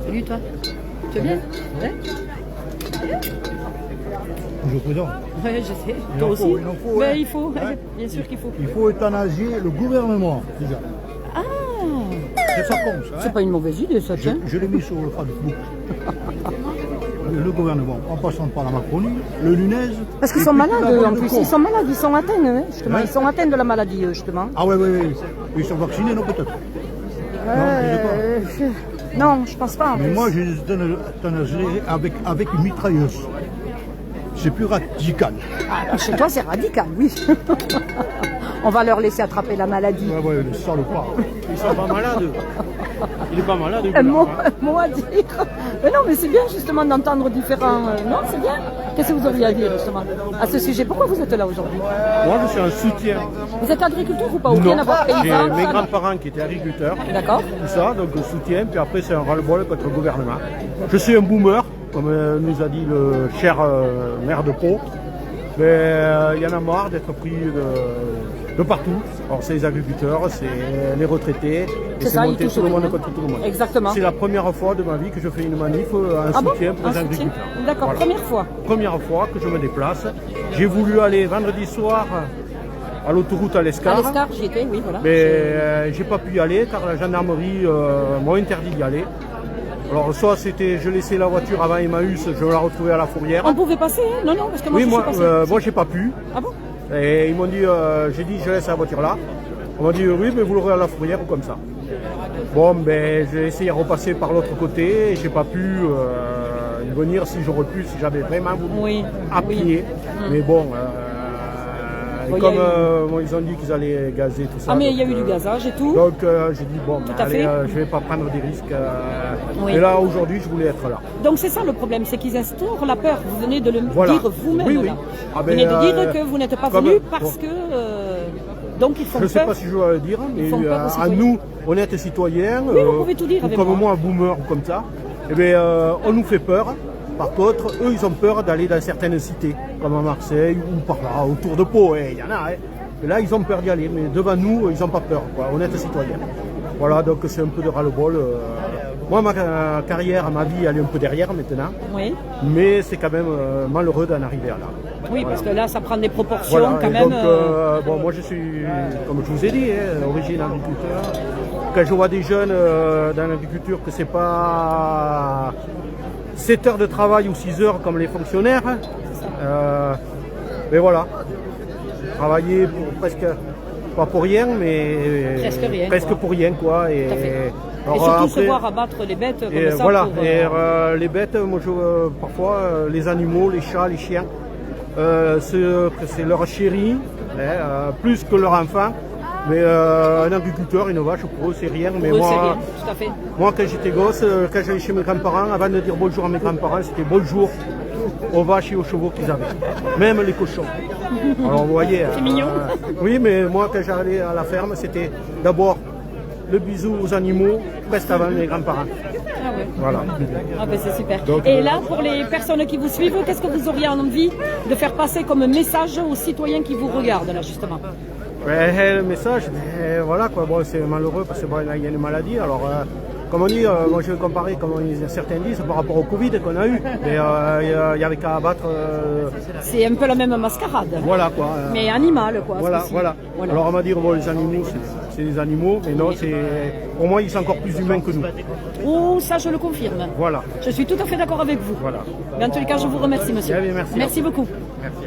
Salut toi, tu vas bien? Ouais. Je présente. Ouais, je sais. Toi aussi? Il en faut, ouais. Il faut, ouais. Bien sûr qu'il faut. Il faut euthanasier le gouvernement, déjà. Ah, C'est ça comme ça. c'est pas une mauvaise idée, ça, tiens. Je l'ai mis sur le Facebook. Le gouvernement, en passant par la Macronie, le Nunez. Parce qu'ils sont malades, en plus. Ils sont malades, ils sont atteints, hein, justement. Ils sont atteints de la maladie, justement. Ah oui. Ils sont vaccinés, non, peut-être. Non, je pense pas, en Mais plus. moi, je les euthanasierai avec une mitrailleuse. C'est plus radical. Ah, chez toi, c'est radical, oui. On va leur laisser attraper la maladie. Ouais, le salopards. Ils sont pas malades. Il est pas malade. un mot à dire. Mais non, mais c'est bien justement d'entendre différents... Non, c'est bien. Qu'est-ce que vous auriez à dire justement à ce sujet? Pourquoi vous êtes là aujourd'hui? Moi, je suis un soutien. Vous êtes agriculteur ou pas? Ou rien à voir, J'ai paysan, mes ça, grands-parents qui étaient agriculteurs. D'accord. Tout ça, donc je soutiens. Puis après, c'est un ras-le-bol contre le gouvernement. Je suis un boomer, comme nous a dit le cher maire de Pau. Mais il y en a marre d'être pris de partout. Alors c'est les agriculteurs, c'est les retraités, et C'est c'est ça, monter ils touchent tout le tout monde le contre tout le monde. Exactement. C'est la première fois de ma vie que je fais une manif, un soutien pour Un les soutien. agriculteurs. D'accord, Voilà. première fois. Première fois que je me déplace. J'ai voulu aller vendredi soir à l'autoroute à À l'Escar. l'Escar, j'y étais, oui, voilà. Mais j'ai pas pu y aller car la gendarmerie m'a interdit d'y aller. Alors soit c'était, je laissais la voiture avant Emmaüs, je la retrouvais à la Fourrière. On pouvait passer, hein? Non, non, parce que moi Oui, je moi, suis passée. moi j'ai pas pu. Ah bon? Et ils m'ont dit, j'ai dit je laisse la voiture là. On m'a dit oui, mais vous l'aurez à la Fourrière ou comme ça. Bon, ben j'ai essayé de repasser par l'autre côté et j'ai pas pu y venir si j'aurais pu, si j'avais vraiment voulu Oui, à oui. pied. Mais bon, Bon, comme il y a bon, ils ont dit qu'ils allaient gazer tout ça. Ah, mais il y a donc, eu du gazage et tout. Donc j'ai dit bon, ben, à allez, fait. je vais pas prendre des risques. Oui. Et là aujourd'hui, je voulais être là. Donc c'est ça le problème, c'est qu'ils instaurent la peur. Vous venez de le Voilà. dire vous-même Oui, oui. là. Ah, Vous ben, venez de dire que vous n'êtes pas comme- venu parce bon. que... donc ils font Je ne sais peur. pas si je dois le dire, mais font peur aux à citoyens. nous, honnêtes citoyens, Oui, vous pouvez tout dire ou avec comme moi. moi, boomer ou comme ça, eh bien, on nous fait peur. Par contre, eux, ils ont peur d'aller dans certaines cités, comme à Marseille ou par là, autour de Pau. Il y en a. Et là, ils ont peur d'y aller, mais devant nous, ils n'ont pas peur, quoi, honnêtes citoyens. Voilà, donc c'est un peu de ras-le-bol. Moi, ma carrière, ma vie, elle est un peu derrière maintenant, Oui, mais c'est quand même malheureux d'en arriver à là. oui, parce que là ça prend des proportions Voilà, quand et même. donc, bon, moi je suis, comme je vous ai dit, d'origine agriculteur. Quand je vois des jeunes dans l'agriculture que c'est pas 7 heures de travail ou 6 heures comme les fonctionnaires, mais voilà, travailler pour presque, pas pour rien, mais Presque rien, quoi. pour rien quoi. Et, Tout à fait. alors, Et surtout se après- voir abattre les bêtes comme et ça. voilà, pour, et les bêtes, moi parfois les animaux, les chats, les chiens, c'est leur chéri, plus que leur enfant. Mais un agriculteur, une vache, pour eux c'est rien. Mais pour eux, c'est moi, rien, tout à fait. moi quand j'étais gosse, quand j'allais chez mes grands-parents, avant de dire bonjour à mes grands-parents, c'était bonjour aux vaches et aux chevaux qu'ils avaient. Même les cochons. Alors vous voyez. C'est mignon. Oui, mais moi quand j'allais à la ferme, c'était d'abord le bisou aux animaux, presque avant mes grands-parents. Ah ouais. Voilà. Ah ben c'est super. Donc, Et là, pour les personnes qui vous suivent, qu'est-ce que vous auriez envie de faire passer comme message aux citoyens qui vous regardent là justement? Ouais, le message, voilà quoi, bon, c'est malheureux parce que bon, là, il y a une maladie. Alors, comme on dit, moi je vais comparer, comme certains disent, par rapport au Covid qu'on a eu. Mais il y avait qu'à abattre. C'est un peu la même mascarade. Voilà quoi. Mais animal quoi. Voilà, ce coup-ci. voilà. Alors on va dire, bon, les animaux, c'est des animaux, mais non, pour moi, ils sont encore plus humains que nous. Oh, ça je le confirme. Voilà. Je suis tout à fait d'accord avec vous. Voilà. Mais en tous les cas, je vous remercie, monsieur. Bien, merci. beaucoup. Merci.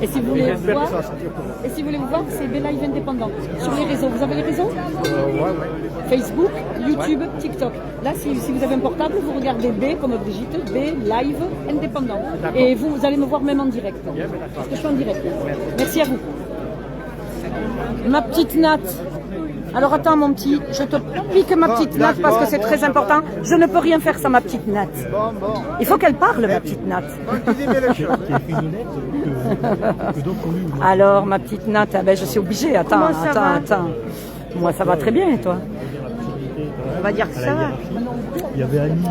Et si vous voulez J'espère voir, que ça va sortir pour vous. et si vous voulez me voir, c'est Live Indépendant. Sur les réseaux, vous avez les réseaux? Ouais. Facebook, YouTube, TikTok. Là, si vous avez un portable, vous regardez B comme Brigitte, B Live Indépendant. Et vous allez me voir même en direct. Parce que je suis en direct. Merci à vous. Ma petite Nat. Alors attends mon petit, je te pique ma petite Nat parce que c'est très important. Je ne peux rien faire sans ma petite Nat. Il faut qu'elle parle ma petite Nat. Alors ma petite Nat, ah ben, je suis obligée. Attends. Moi ça va très bien et toi? On va dire que ça va. Il y avait Annie.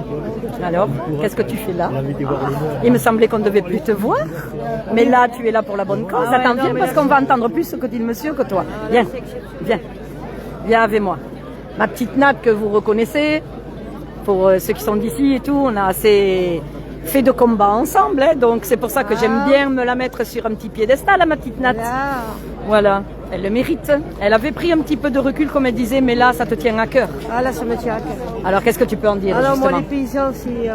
Alors, qu'est-ce que tu fais là? Il me semblait qu'on ne devait plus te voir. Mais là, tu es là pour la bonne cause. Ah ouais, Attends, non, viens mais parce là, qu'on va entendre plus ce que dit le monsieur que toi. Viens, viens avec moi. Ma petite Nat que vous reconnaissez, pour ceux qui sont d'ici et tout, on a assez fait de combat ensemble. Hein, donc c'est pour ça que j'aime bien me la mettre sur un petit piédestal, ma petite Nat. Voilà, elle le mérite. Elle avait pris un petit peu de recul, comme elle disait, mais là, ça te tient à cœur. Ah là, ça me tient à cœur. Alors, qu'est-ce que tu peux en dire, Alors justement? moi, les paysans, c'est...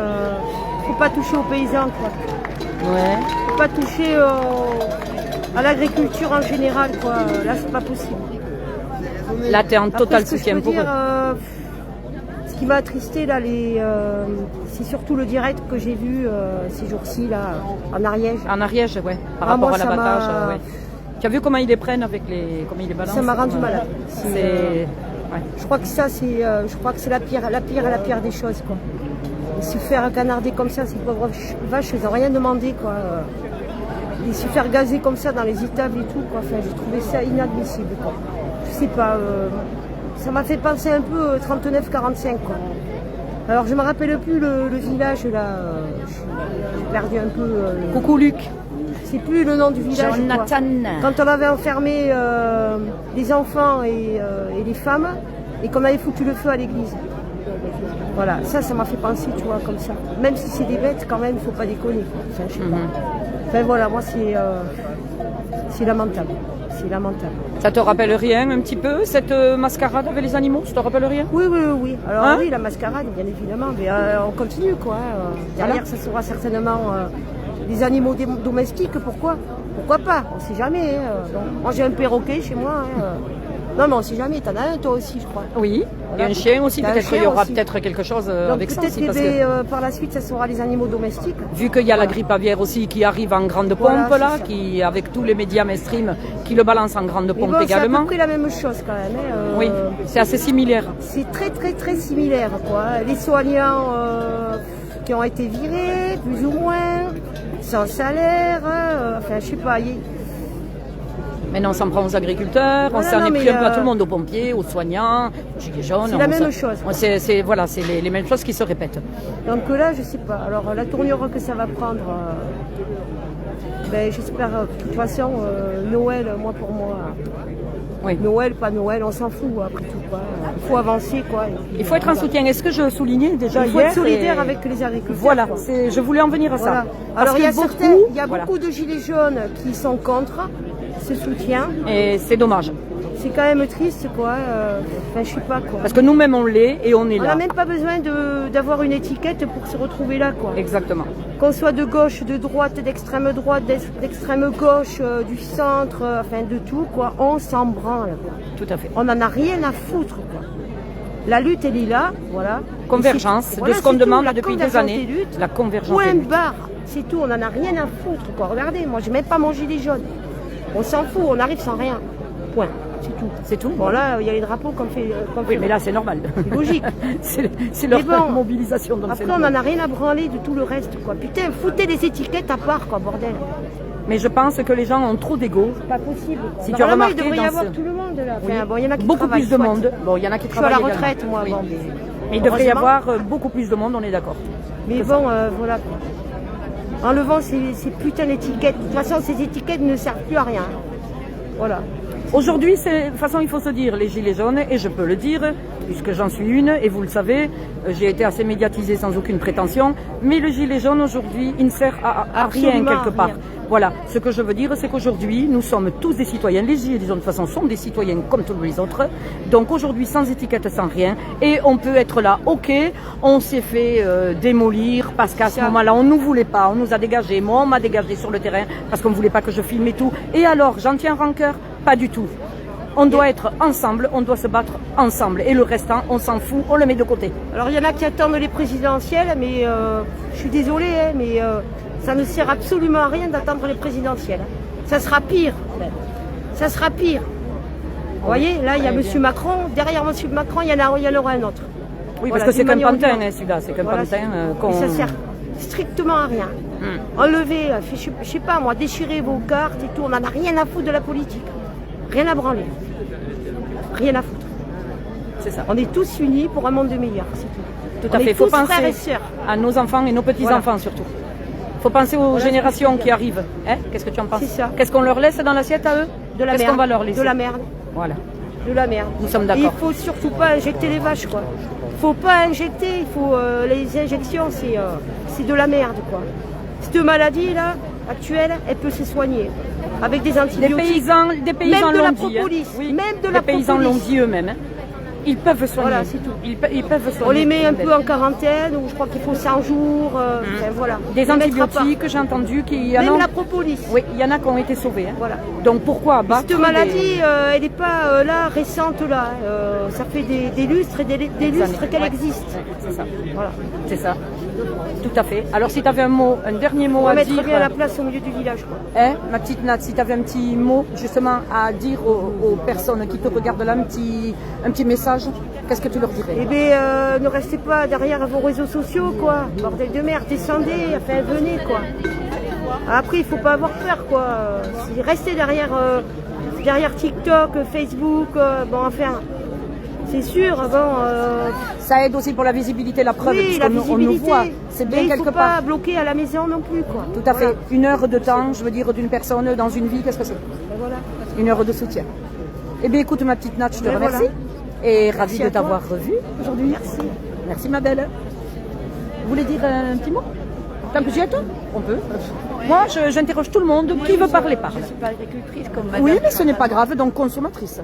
faut pas toucher aux paysans, quoi. Ouais. Faut pas toucher à l'agriculture en général, quoi. Là, c'est pas possible. Là, tu es en Après, total ce que je soutien peux pour dire, eux. ce qui m'a attristé, là, c'est surtout le direct que j'ai vu ces jours-ci, là, en Ariège. En Ariège, ouais. Par Ah, rapport moi, à ça l'abattage, m'a- ouais. Tu as vu comment ils les prennent avec les... comment ils les balancent? Ça m'a rendu malade. C'est... Ouais. Je crois que ça, c'est la pire des choses, quoi. Et se faire canarder comme ça, ces pauvres vaches, elles n'ont rien demandé, quoi. Et se faire gazer comme ça dans les étables et tout, quoi. Enfin, j'ai trouvé ça inadmissible, quoi. Je sais pas, ça m'a fait penser un peu 39-45, quoi. Alors, je me rappelle plus le village, là, j'ai perdu un peu... Coucou Luc. C'est plus le nom du village, Jonathan. quoi. Quand on avait enfermé les enfants et les femmes, et qu'on avait foutu le feu à l'église. Voilà, ça m'a fait penser, tu vois, comme ça. Même si c'est des bêtes, quand même, il ne faut pas déconner, quoi. Enfin, je sais pas. Enfin, voilà, moi, c'est lamentable. C'est lamentable. Ça te rappelle rien un petit peu, cette mascarade avec les animaux? Ça te rappelle rien? Oui. Alors Hein? oui, la mascarade, bien évidemment, mais on continue, quoi. Derrière, ça sera certainement des animaux domestiques, pourquoi pas? On ne sait jamais. Bon, moi, j'ai un perroquet chez moi. Non, mais on ne sait jamais. T'en as un, toi aussi, je crois. Oui, Voilà. et un chien aussi. T'as un Peut-être chien qu'il y aura aussi. peut-être quelque chose Donc avec ça peut-être aussi. que Parce que par la suite, ça sera les animaux domestiques. vu qu'il y a la grippe aviaire aussi qui arrive en grande pompe, Voilà, là, c'est ça. qui, avec tous les médias mainstream qui le balancent en grande Mais pompe bon, c'est à également. peu près la même chose, quand même. Hein. Oui, c'est assez similaire. C'est très similaire, quoi. Les soignants qui ont été virés, plus ou moins, sans salaire, enfin, je sais pas. Maintenant, on s'en prend aux agriculteurs, on Voilà, s'en non, est mais, pris un peu à tout le monde, aux pompiers, aux soignants, aux gilets jaunes. C'est la même chose. C'est voilà, c'est les mêmes choses qui se répètent. Donc là, je sais pas. Alors la tournure que ça va prendre, ben, j'espère, de toute façon, Noël, moi pour moi. Oui. Noël, pas Noël, on s'en fout après tout, quoi. Il faut avancer, quoi. Et puis, Il faut être en soutien. Est-ce que je soulignais déjà Il faut hier être solidaire et- avec les agriculteurs. Voilà, quoi. je voulais en venir à ça. Voilà. Parce Alors il y a que beaucoup de gilets jaunes qui sont contre ce soutien. Et c'est dommage. C'est quand même triste, quoi. Enfin, je sais pas, quoi. Parce que nous-mêmes, on l'est et on est On là. n'a même pas besoin d'avoir une étiquette pour se retrouver là, quoi. Exactement. Qu'on soit de gauche, de droite, d'extrême droite, d'extrême gauche, du centre, enfin de tout, quoi. On s'en branle, quoi. Tout à fait. On n'en a rien à foutre, quoi. La lutte, elle est là, voilà. Convergence, Et de voilà, ce qu'on c'est tout, demande la depuis des convergence années. des luttes. La convergence Point des luttes. barre, c'est tout, on n'en a rien à foutre, quoi. Regardez, moi, j'ai même pas mangé des jaunes. On s'en fout, on arrive sans rien. Point, c'est tout. C'est tout. Bon, là, il y a les drapeaux qu'on fait. Oui, mais là, c'est normal. C'est logique. c'est leur Mais bon, mobilisation. Donc Après, c'est on normal. n'en a rien à branler de tout le reste, quoi. Putain, foutez les étiquettes à part, quoi, bordel. Mais je pense que les gens ont trop d'ego. C'est pas possible. Si tu as Normalement, remarqué, il devrait y dans avoir ce- tout le monde, là. Oui. Enfin, bon, il y en a qui Beaucoup travaillent, plus de soit. monde. Bon, il y en a qui Je suis à la travaillent retraite, également. moi, Oui. bon, Mais il devrait y heureusement. avoir beaucoup plus de monde, on est d'accord. Mais bon, voilà, quoi. Enlevant ces putains d'étiquettes. De toute façon, ces étiquettes ne servent plus à rien. Voilà. Aujourd'hui, de toute façon, il faut se dire, les gilets jaunes, et je peux le dire, puisque j'en suis une, et vous le savez, j'ai été assez médiatisée sans aucune prétention, mais le gilet jaune, aujourd'hui, il ne sert à rien, Absolument quelque part. rien. Voilà, ce que je veux dire, c'est qu'aujourd'hui, nous sommes tous des citoyens. Les gilets jaunes, de toute façon, sont des citoyens comme tous les autres. Donc aujourd'hui, sans étiquette, sans rien, et on peut être là, ok, on s'est fait démolir, parce qu'à ce moment-là, on ne nous voulait pas, on nous a dégagés, moi, on m'a dégagé sur le terrain, parce qu'on ne voulait pas que je filme et tout. Et alors, j'en tiens rancœur? Pas du tout. On doit être ensemble, on doit se battre ensemble. Et le restant, on s'en fout, on le met de côté. Alors, il y en a qui attendent les présidentielles, mais je suis désolée, hein, mais ça ne sert absolument à rien d'attendre les présidentielles. Ça sera pire. Ça sera pire. Vous voyez, là, il y a M. Macron. Derrière M. Macron, il y en aura un autre. Oui, Voilà, parce que c'est d'une qu'un manière ou d'une pantin, autre. hein, celui-là. C'est qu'un Voilà, pantin Et qu'on... ça sert strictement à rien. Enlever, je sais pas moi, déchirer vos cartes et tout, on n'en a rien à foutre de la politique. Rien à branler. Rien à foutre. C'est ça. On est tous unis pour un monde meilleur, c'est tout. Tout à On fait. est Il faut tous frères et penser sœurs. à nos enfants et nos petits-enfants surtout. Il faut penser aux générations qui arrivent. Hein? Qu'est-ce que tu en penses? C'est ça. Qu'est-ce qu'on leur laisse dans l'assiette à eux? De la Qu'est-ce merde. qu'on va leur laisser? De la merde. Voilà. De la merde. Nous sommes Et d'accord. il faut surtout pas injecter les vaches, quoi. Faut pas injecter, il faut les injections, c'est de la merde, quoi. Cette maladie là actuelle, elle peut se soigner avec des Des antibiotiques. paysans même l'ont de la dit. Hein. propolis. Oui. Même de Les la paysans l'ont propolis. dit eux-mêmes. Hein. Ils peuvent soigner. Voilà, c'est tout. Ils peuvent soigner. On les met un peu en quarantaine, ou je crois qu'il faut 100 jours. Enfin, voilà. Des On les mettra pas. antibiotiques, j'ai entendu qu'il y en Même a. la propolis. Oui, il y en a qui ont été sauvés. Hein. Voilà. Donc pourquoi abattre Cette maladie, elle n'est pas là, récente là. Ça fait des lustres et des lustres qu'elle Ouais. existe. C'est ça. Voilà. C'est ça. Tout à fait. Alors si tu avais un dernier mot On à va mettre dire... bien la place au milieu du village, quoi. Hein, ma petite Nat, si tu avais un petit mot justement à dire aux personnes qui te regardent là, un petit message, qu'est-ce que tu leur dirais? Eh bien, ne restez pas derrière vos réseaux sociaux, quoi. Bordel de merde, descendez, enfin, venez, quoi. Après, il faut pas avoir peur, quoi. Restez derrière TikTok, Facebook, bon, enfin, c'est sûr, bon... Ça aide aussi pour la visibilité, la preuve, oui, la visibilité. on nous voit, c'est bien mais quelque part. Il ne faut pas bloquer à la maison non plus, quoi. Tout à fait. Une heure de temps, je veux dire, d'une personne dans une vie, qu'est-ce que c'est? Voilà. Une heure de soutien. Eh bien, écoute, ma petite Nat, je te remercie. Voilà. Et ravie de t'avoir revue aujourd'hui. Merci. Merci, ma belle. Vous voulez dire un petit mot? Tant que j'y est, on peut. Moi, j'interroge tout le monde. Qui veut parler, parle. Je ne suis pas agricultrice comme madame. Oui, mais ce n'est pas grave, donc consommatrice.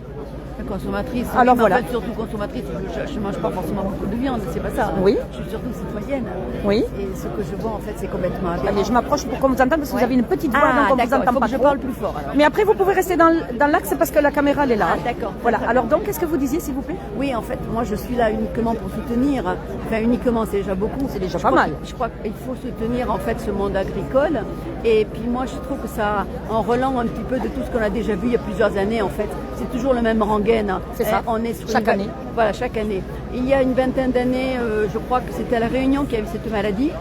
Consommatrice, alors oui, voilà. En fait, surtout consommatrice, je ne mange pas forcément beaucoup de viande, c'est pas ça. Oui. Je suis surtout citoyenne. Oui. Et ce que je vois, en fait, c'est complètement aberrant. Allez, je m'approche pour qu'on vous entende parce que vous avez une petite voix, donc on vous entend pas. Je parle plus fort. Alors. Mais après, vous pouvez rester dans l'axe parce que la caméra, elle est là. Ah, d'accord. Voilà. Alors donc, qu'est-ce que vous disiez, s'il vous plaît? Oui, en fait, moi, je suis là uniquement pour soutenir. Enfin, uniquement, c'est déjà beaucoup. C'est déjà pas mal. Je crois qu'il faut soutenir, en fait, ce monde agricole. Et puis, moi, je trouve que ça, en relant un petit peu de tout ce qu'on a déjà vu il y a plusieurs années, en fait, c'est toujours le même rengaine. C'est ça. On est sur chaque année. Voilà, chaque année. Il y a une vingtaine d'années, je crois que c'était à La Réunion qu'il y avait cette maladie.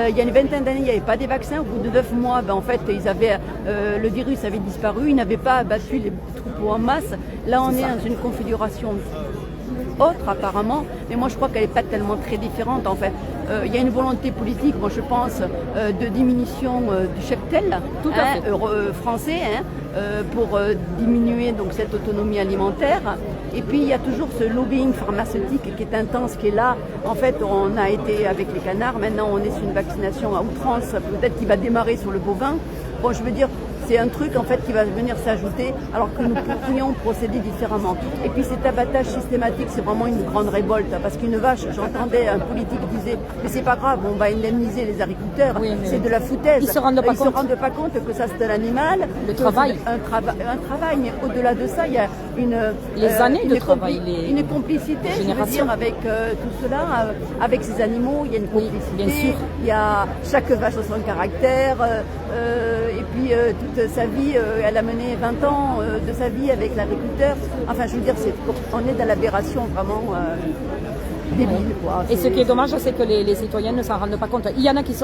Il y a une vingtaine d'années, il n'y avait pas des vaccins. Au bout de 9 mois, en fait, le virus avait disparu. Ils n'avaient pas abattu les troupeaux en masse. Là, on est dans une configuration autre apparemment, mais moi je crois qu'elle n'est pas tellement très différente en fait. Il y a une volonté politique, moi je pense, de diminution du cheptel français pour diminuer donc cette autonomie alimentaire. Et puis il y a toujours ce lobbying pharmaceutique qui est intense, qui est là. En fait, on a été avec les canards, maintenant on est sur une vaccination à outrance, peut-être qui va démarrer sur le bovin. Bon, je veux dire, c'est un truc en fait qui va venir s'ajouter alors que nous pourrions procéder différemment. Et puis cet abattage systématique, c'est vraiment une grande révolte parce qu'une vache, j'entendais un politique qui disait mais c'est pas grave, on va indemniser les agriculteurs, oui, c'est de la foutaise. Ils se rendent pas compte que ça c'est un animal, le travail. Un travail, mais au-delà de ça, il y a une complicité, je veux dire, avec tout cela, avec ces animaux, il y a une complicité. Oui, bien sûr. Il y a chaque vache a son caractère. Et puis toute sa vie, elle a mené 20 ans de sa vie avec l'agriculteur. Enfin, je veux dire, on est dans l'aberration vraiment débile, quoi. Et ce qui est dommage, c'est que les citoyens ne s'en rendent pas compte. Il y en a qui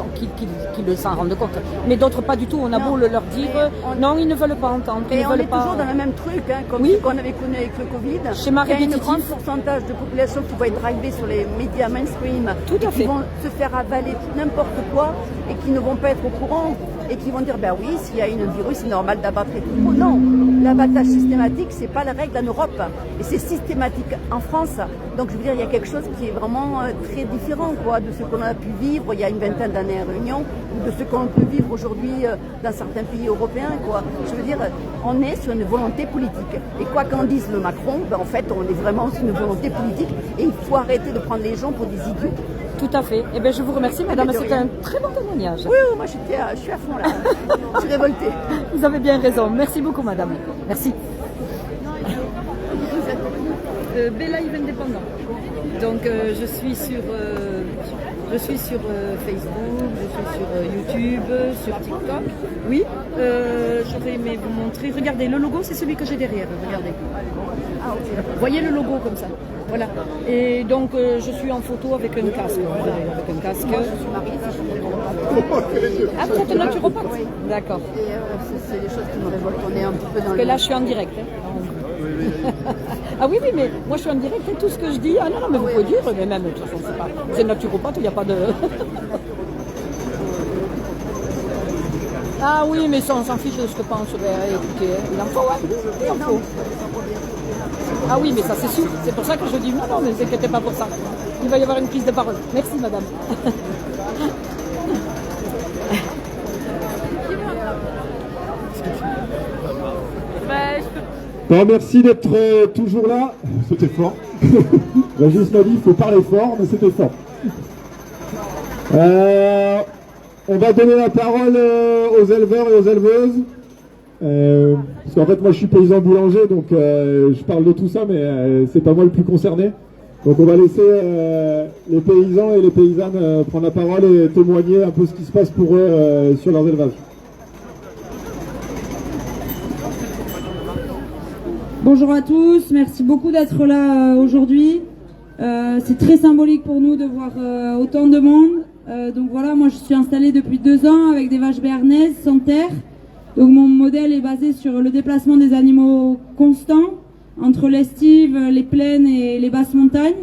le s'en rendent compte, mais d'autres pas du tout. On a beau leur dire, non, ils ne veulent pas entendre. Et on est toujours dans le même truc, comme ce qu'on avait connu avec le Covid. Schéma répétitif. Il y a un grand pourcentage de population qui va être arrivée sur les médias mainstream, qui vont se faire avaler n'importe quoi et qui ne vont pas être au courant. Et qui vont dire, ben oui, s'il y a un virus, c'est normal d'abattre les troupeaux. Non, l'abattage systématique, c'est pas la règle en Europe. Et c'est systématique en France. Donc, je veux dire, il y a quelque chose qui est vraiment très différent, quoi, de ce qu'on a pu vivre il y a une vingtaine d'années à Réunion, ou de ce qu'on peut vivre aujourd'hui dans certains pays européens, quoi. Je veux dire, on est sur une volonté politique. Et quoi qu'en dise le Macron, ben, en fait, on est vraiment sur une volonté politique. Et il faut arrêter de prendre les gens pour des idiots. Tout à fait. Eh bien, je vous remercie, madame. C'était un très bon témoignage. Oui, moi, je suis à fond là. Je suis révoltée. Vous avez bien raison. Merci beaucoup, madame. Merci. Bella Live Indépendant. Donc, je suis sur Facebook, je suis sur YouTube, sur TikTok. Oui, j'aurais aimé vous montrer. Regardez, le logo, c'est celui que j'ai derrière. Regardez. Voyez le logo comme ça. Voilà. Et donc, je suis en photo avec un casque. Avec un casque. Moi, je suis mariée. Ah, vous êtes naturopathe? Oui. D'accord. Et c'est des choses qui me révoltent. On est un petit peu dans Parce que là, je suis en direct. Hein. Ah oui, mais moi, je suis en direct et tout ce que je dis. Ah non, mais vous pouvez dire, mais même, de toute façon, c'est pas. Vous êtes naturopathe, il n'y a pas de. Ah oui, mais ça, on s'en fiche de ce que pense. Écoutez, il en faut, hein. Il en faut. Ah oui, mais ça c'est sûr. C'est pour ça que je dis non, mais ne vous inquiétez pas pour ça. Il va y avoir une prise de parole. Merci, madame. Bon, merci d'être toujours là. C'était fort. Régis m'a dit qu'il faut parler fort, mais c'était fort. On va donner la parole aux éleveurs et aux éleveuses. Parce qu'en fait, moi, je suis paysan boulanger, donc je parle de tout ça, mais c'est pas moi le plus concerné. Donc on va laisser les paysans et les paysannes prendre la parole et témoigner un peu ce qui se passe pour eux sur leurs élevages. Bonjour à tous, merci beaucoup d'être là aujourd'hui. C'est très symbolique pour nous de voir autant de monde. Donc voilà, moi je suis installée depuis 2 ans avec des vaches béarnaises sans terre. Donc mon modèle est basé sur le déplacement des animaux constants entre l'estive, les plaines et les basses montagnes.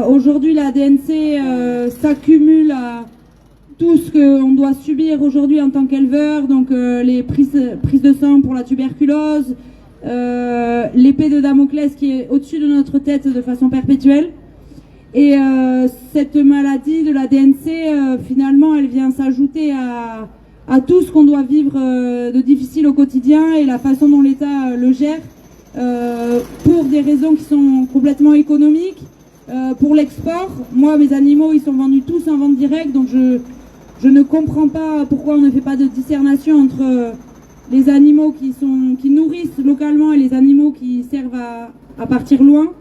Aujourd'hui la DNC s'accumule à tout ce qu'on doit subir aujourd'hui en tant qu'éleveur, donc les prises de sang pour la tuberculose, l'épée de Damoclès qui est au-dessus de notre tête de façon perpétuelle. Et cette maladie de la DNC, finalement, elle vient s'ajouter à tout ce qu'on doit vivre de difficile au quotidien et la façon dont l'État le gère, pour des raisons qui sont complètement économiques, pour l'export. Moi, mes animaux, ils sont vendus tous en vente directe, donc je ne comprends pas pourquoi on ne fait pas de discernation entre les animaux qui nourrissent localement et les animaux qui servent à partir loin.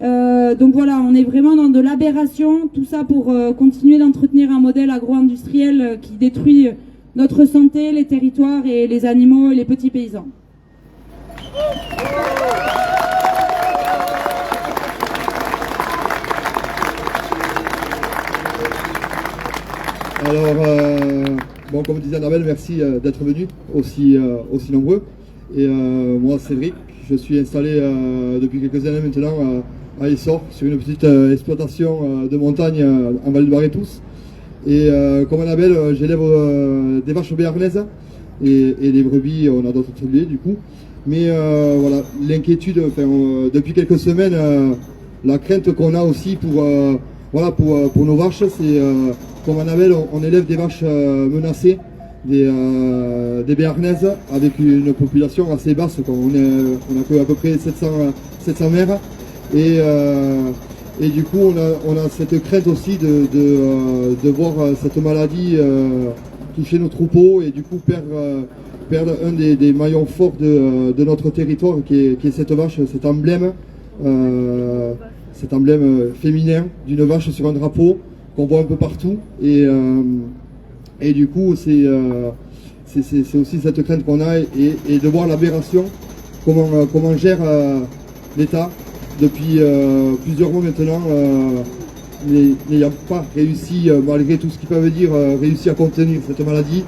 Donc voilà, on est vraiment dans de l'aberration, tout ça pour continuer d'entretenir un modèle agro-industriel qui détruit notre santé, les territoires et les animaux et les petits paysans. Alors, bon, comme disait Annabelle, merci d'être venus aussi nombreux. Et moi, Cédric, je suis installé depuis quelques années maintenant à Essor, sur une petite exploitation de montagne en Val de Barretous. Et comme Annabelle, j'élève des vaches béarnaises et des brebis, on a d'autres troubliers du coup. Mais voilà, l'inquiétude, depuis quelques semaines, la crainte qu'on a aussi pour nos vaches, c'est comme Annabelle, on élève des vaches menacées, des béarnaises avec une population assez basse, on a à peu près 700 mères. Et du coup, on a cette crainte aussi de voir cette maladie toucher nos troupeaux et du coup perdre un des maillons forts de notre territoire qui est cette vache, cet emblème féminin d'une vache sur un drapeau qu'on voit un peu partout. Et du coup, c'est aussi cette crainte qu'on a et de voir l'aberration, comment gère l'État depuis plusieurs mois maintenant, n'ayant pas réussi, malgré tout ce qu'ils peuvent dire, réussi à contenir cette maladie,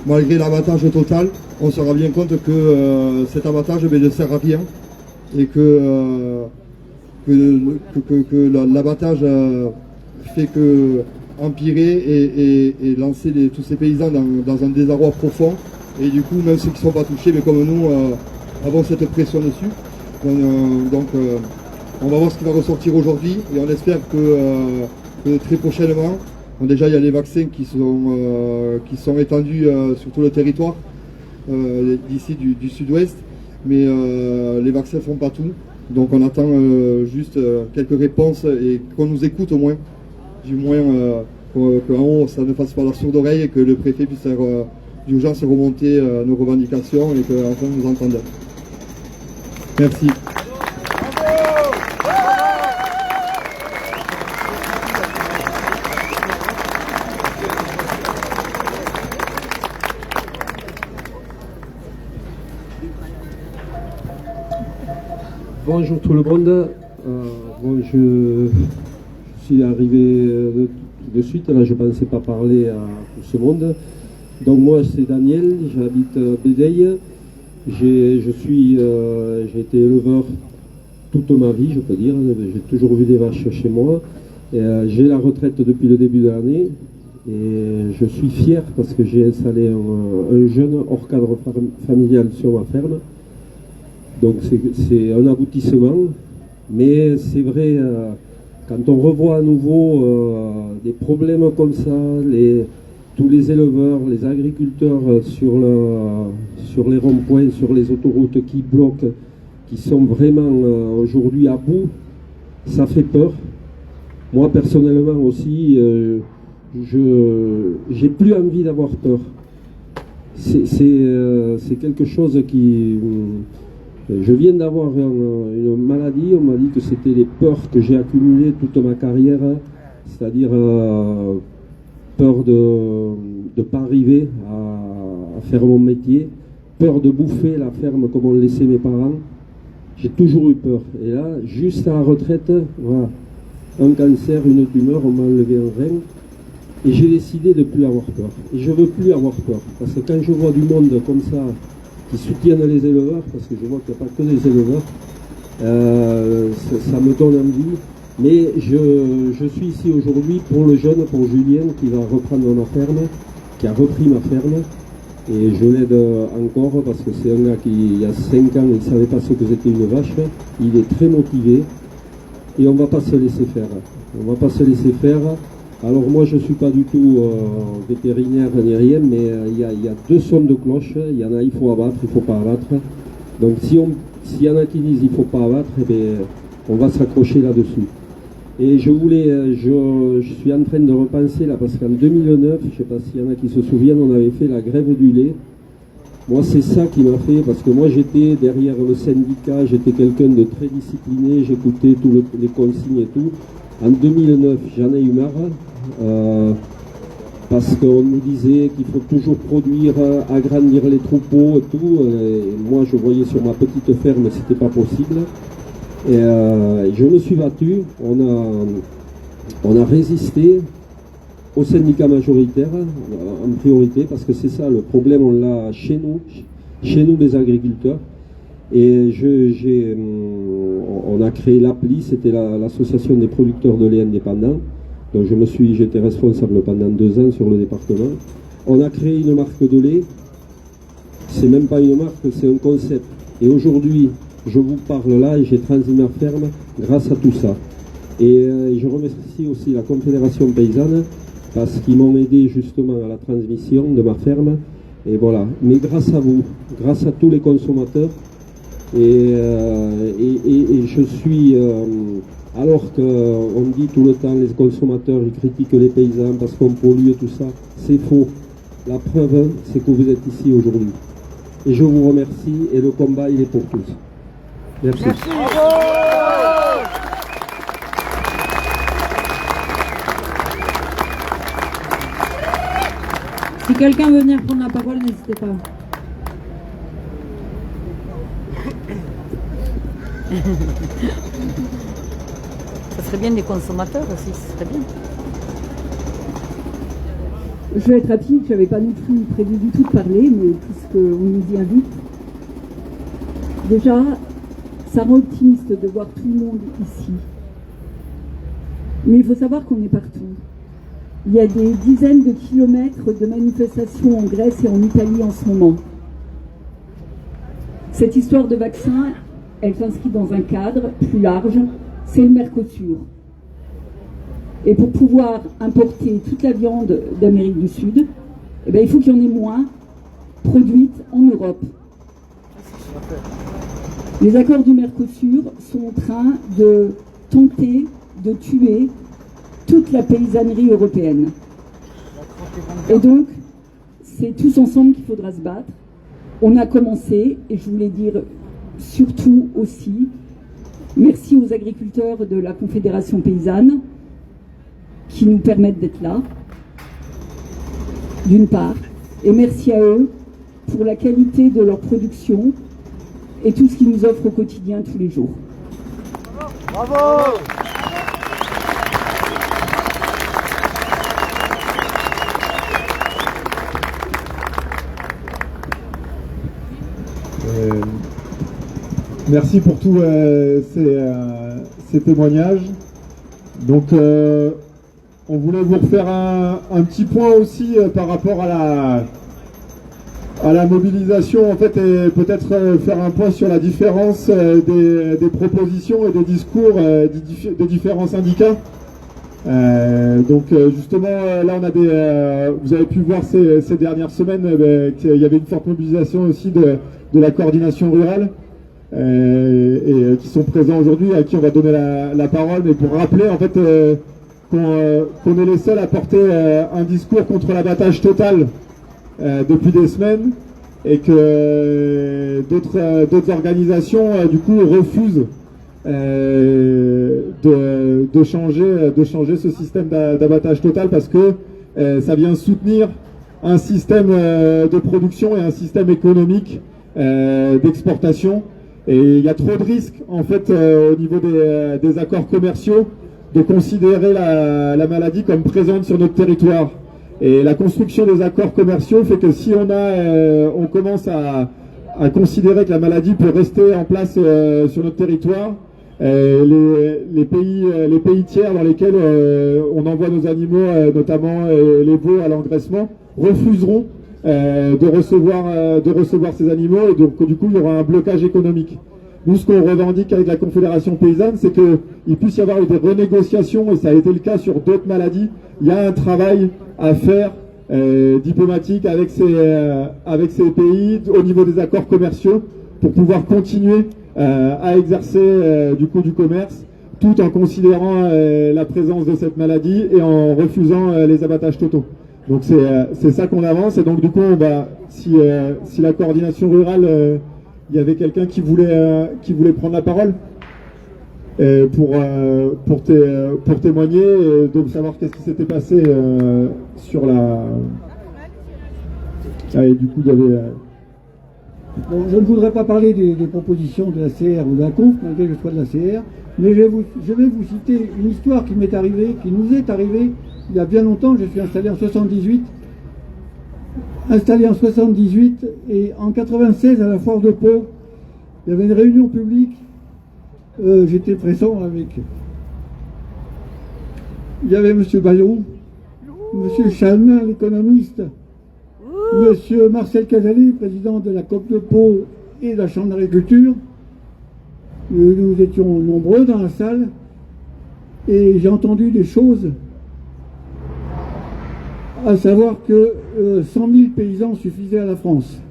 malgré l'abattage total. On se rend bien compte que cet abattage ne sert à rien et que l'abattage fait que empirer et lancer tous ces paysans dans un désarroi profond. Et du coup, même ceux qui ne sont pas touchés, mais comme nous, avons cette pression dessus. Donc on va voir ce qui va ressortir aujourd'hui et on espère que très prochainement, déjà il y a les vaccins qui sont étendus sur tout le territoire d'ici du sud-ouest, mais les vaccins ne font pas tout. Donc on attend juste quelques réponses et qu'on nous écoute au moins, du moins qu'en haut ça ne fasse pas la sourde oreille et que le préfet puisse faire d'urgence remonter nos revendications et qu'enfin nous entende. Merci. Bonjour tout le monde. Je suis arrivé de suite, là je ne pensais pas parler à tout ce monde. Donc moi c'est Daniel, j'habite Bédeille. J'ai été éleveur toute ma vie, je peux dire. J'ai toujours vu des vaches chez moi. J'ai la retraite depuis le début de l'année. Et je suis fier parce que j'ai installé un jeune hors cadre familial sur ma ferme. Donc c'est un aboutissement, mais c'est vrai, quand on revoit à nouveau des problèmes comme ça, tous les éleveurs, les agriculteurs sur les ronds-points, sur les autoroutes qui bloquent, qui sont vraiment aujourd'hui à bout, ça fait peur. Moi personnellement aussi, j'ai plus envie d'avoir peur. C'est quelque chose Je viens d'avoir une maladie, on m'a dit que c'était les peurs que j'ai accumulées toute ma carrière, c'est-à-dire peur de ne pas arriver à faire mon métier, peur de bouffer la ferme comme on laissait mes parents. J'ai toujours eu peur. Et là, juste à la retraite, voilà, un cancer, une tumeur, on m'a enlevé un rein. Et j'ai décidé de ne plus avoir peur. Et je ne veux plus avoir peur. Parce que quand je vois du monde comme ça, qui soutiennent les éleveurs, parce que je vois qu'il n'y a pas que des éleveurs, ça me donne envie. Mais je suis ici aujourd'hui pour le jeune, pour Julien, qui va reprendre ma ferme, qui a repris ma ferme. Et je l'aide encore parce que c'est un gars qui, il y a 5 ans, il ne savait pas ce que c'était une vache. Il est très motivé et on ne va pas se laisser faire. On ne va pas se laisser faire. Alors moi je ne suis pas du tout vétérinaire ni rien, mais il y a 2 sons de cloche. Il y en a, il faut abattre, il ne faut pas abattre. Donc s'il y en a qui disent il ne faut pas abattre, eh bien, on va s'accrocher là-dessus. Et je suis en train de repenser là, parce qu'en 2009, je ne sais pas s'il y en a qui se souviennent, on avait fait la grève du lait. Moi, c'est ça qui m'a fait, parce que moi, j'étais derrière le syndicat, j'étais quelqu'un de très discipliné, j'écoutais tous les consignes et tout. En 2009, j'en ai eu marre, parce qu'on nous disait qu'il faut toujours produire, agrandir les troupeaux et tout. Et moi, je voyais sur ma petite ferme, c'était pas possible. Et je me suis battu, on a résisté au syndicat majoritaire en priorité, parce que c'est ça le problème, on l'a chez nous les agriculteurs. Et on a créé l'APLI, c'était l'association des producteurs de lait indépendants. Donc j'étais responsable pendant 2 ans sur le département. On a créé une marque de lait, c'est même pas une marque, c'est un concept. Et aujourd'hui, je vous parle là et j'ai transmis ma ferme grâce à tout ça. Et je remercie aussi la Confédération Paysanne parce qu'ils m'ont aidé justement à la transmission de ma ferme. Et voilà. Mais grâce à vous, grâce à tous les consommateurs, et je suis... alors qu'on dit tout le temps, les consommateurs, ils critiquent les paysans parce qu'on pollue et tout ça, c'est faux. La preuve, c'est que vous êtes ici aujourd'hui. Et je vous remercie et le combat, il est pour tous. Merci. Merci. Si quelqu'un veut venir prendre la parole, n'hésitez pas. Ça serait bien des consommateurs aussi, ce serait bien. Je vais être rapide, je n'avais pas du tout prévu du tout de parler, mais puisqu'on nous y invite. Déjà, ça rend optimiste de voir tout le monde ici. Mais il faut savoir qu'on est partout. Il y a des dizaines de kilomètres de manifestations en Grèce et en Italie en ce moment. Cette histoire de vaccin, elle s'inscrit dans un cadre plus large, c'est le Mercosur. Et pour pouvoir importer toute la viande d'Amérique du Sud, eh bien, il faut qu'il y en ait moins produite en Europe. Les accords du Mercosur sont en train de tenter de tuer toute la paysannerie européenne. Et donc, c'est tous ensemble qu'il faudra se battre. On a commencé, et je voulais dire surtout aussi, merci aux agriculteurs de la Confédération paysanne qui nous permettent d'être là, d'une part, et merci à eux pour la qualité de leur production et tout ce qu'ils nous offrent au quotidien tous les jours. Bravo! Merci pour tous ces témoignages. Donc on voulait vous refaire un petit point aussi par rapport à la mobilisation en fait, et peut-être faire un point sur la différence des propositions et des discours des différents syndicats. Donc justement là on a vous avez pu voir ces dernières semaines qu'il y avait une forte mobilisation aussi de la coordination rurale et qui sont présents aujourd'hui, à qui on va donner la parole, mais pour rappeler en fait qu'on est les seuls à porter un discours contre l'abattage total depuis des semaines, et que d'autres organisations du coup refusent de changer ce système d'abattage total parce que ça vient soutenir un système de production et un système économique d'exportation. Et il y a trop de risques en fait au niveau des accords commerciaux de considérer la maladie comme présente sur notre territoire. Et la construction des accords commerciaux fait que si on commence à considérer que la maladie peut rester en place sur notre territoire, les pays tiers dans lesquels on envoie nos animaux, notamment les veaux à l'engraissement, refuseront de recevoir ces animaux, et donc du coup il y aura un blocage économique. Nous, ce qu'on revendique avec la Confédération paysanne, c'est qu'il puisse y avoir des renégociations, et ça a été le cas sur d'autres maladies. Il y a un travail à faire diplomatique avec ces pays au niveau des accords commerciaux pour pouvoir continuer à exercer du commerce tout en considérant la présence de cette maladie et en refusant les abattages totaux. Donc c'est ça qu'on avance, et donc du coup si la coordination rurale, il y avait quelqu'un qui voulait prendre la parole pour témoigner et donc savoir qu'est-ce qui s'était passé sur la... et du coup il y avait... Bon, je ne voudrais pas parler des propositions de la CR ou de la Conf, malgré le choix de la CR, mais je vais vous citer une histoire qui nous est arrivée il y a bien longtemps. Je suis installé en 78, et en 96 à la Foire de Pau, il y avait une réunion publique, j'étais présent avec... Il y avait M. Bayrou, M. Chalmin, l'économiste, M. Marcel Casalet, président de la COP de Pau et de la Chambre d'agriculture. Nous étions nombreux dans la salle et j'ai entendu des choses, à savoir que 100 000 paysans suffisaient à la France.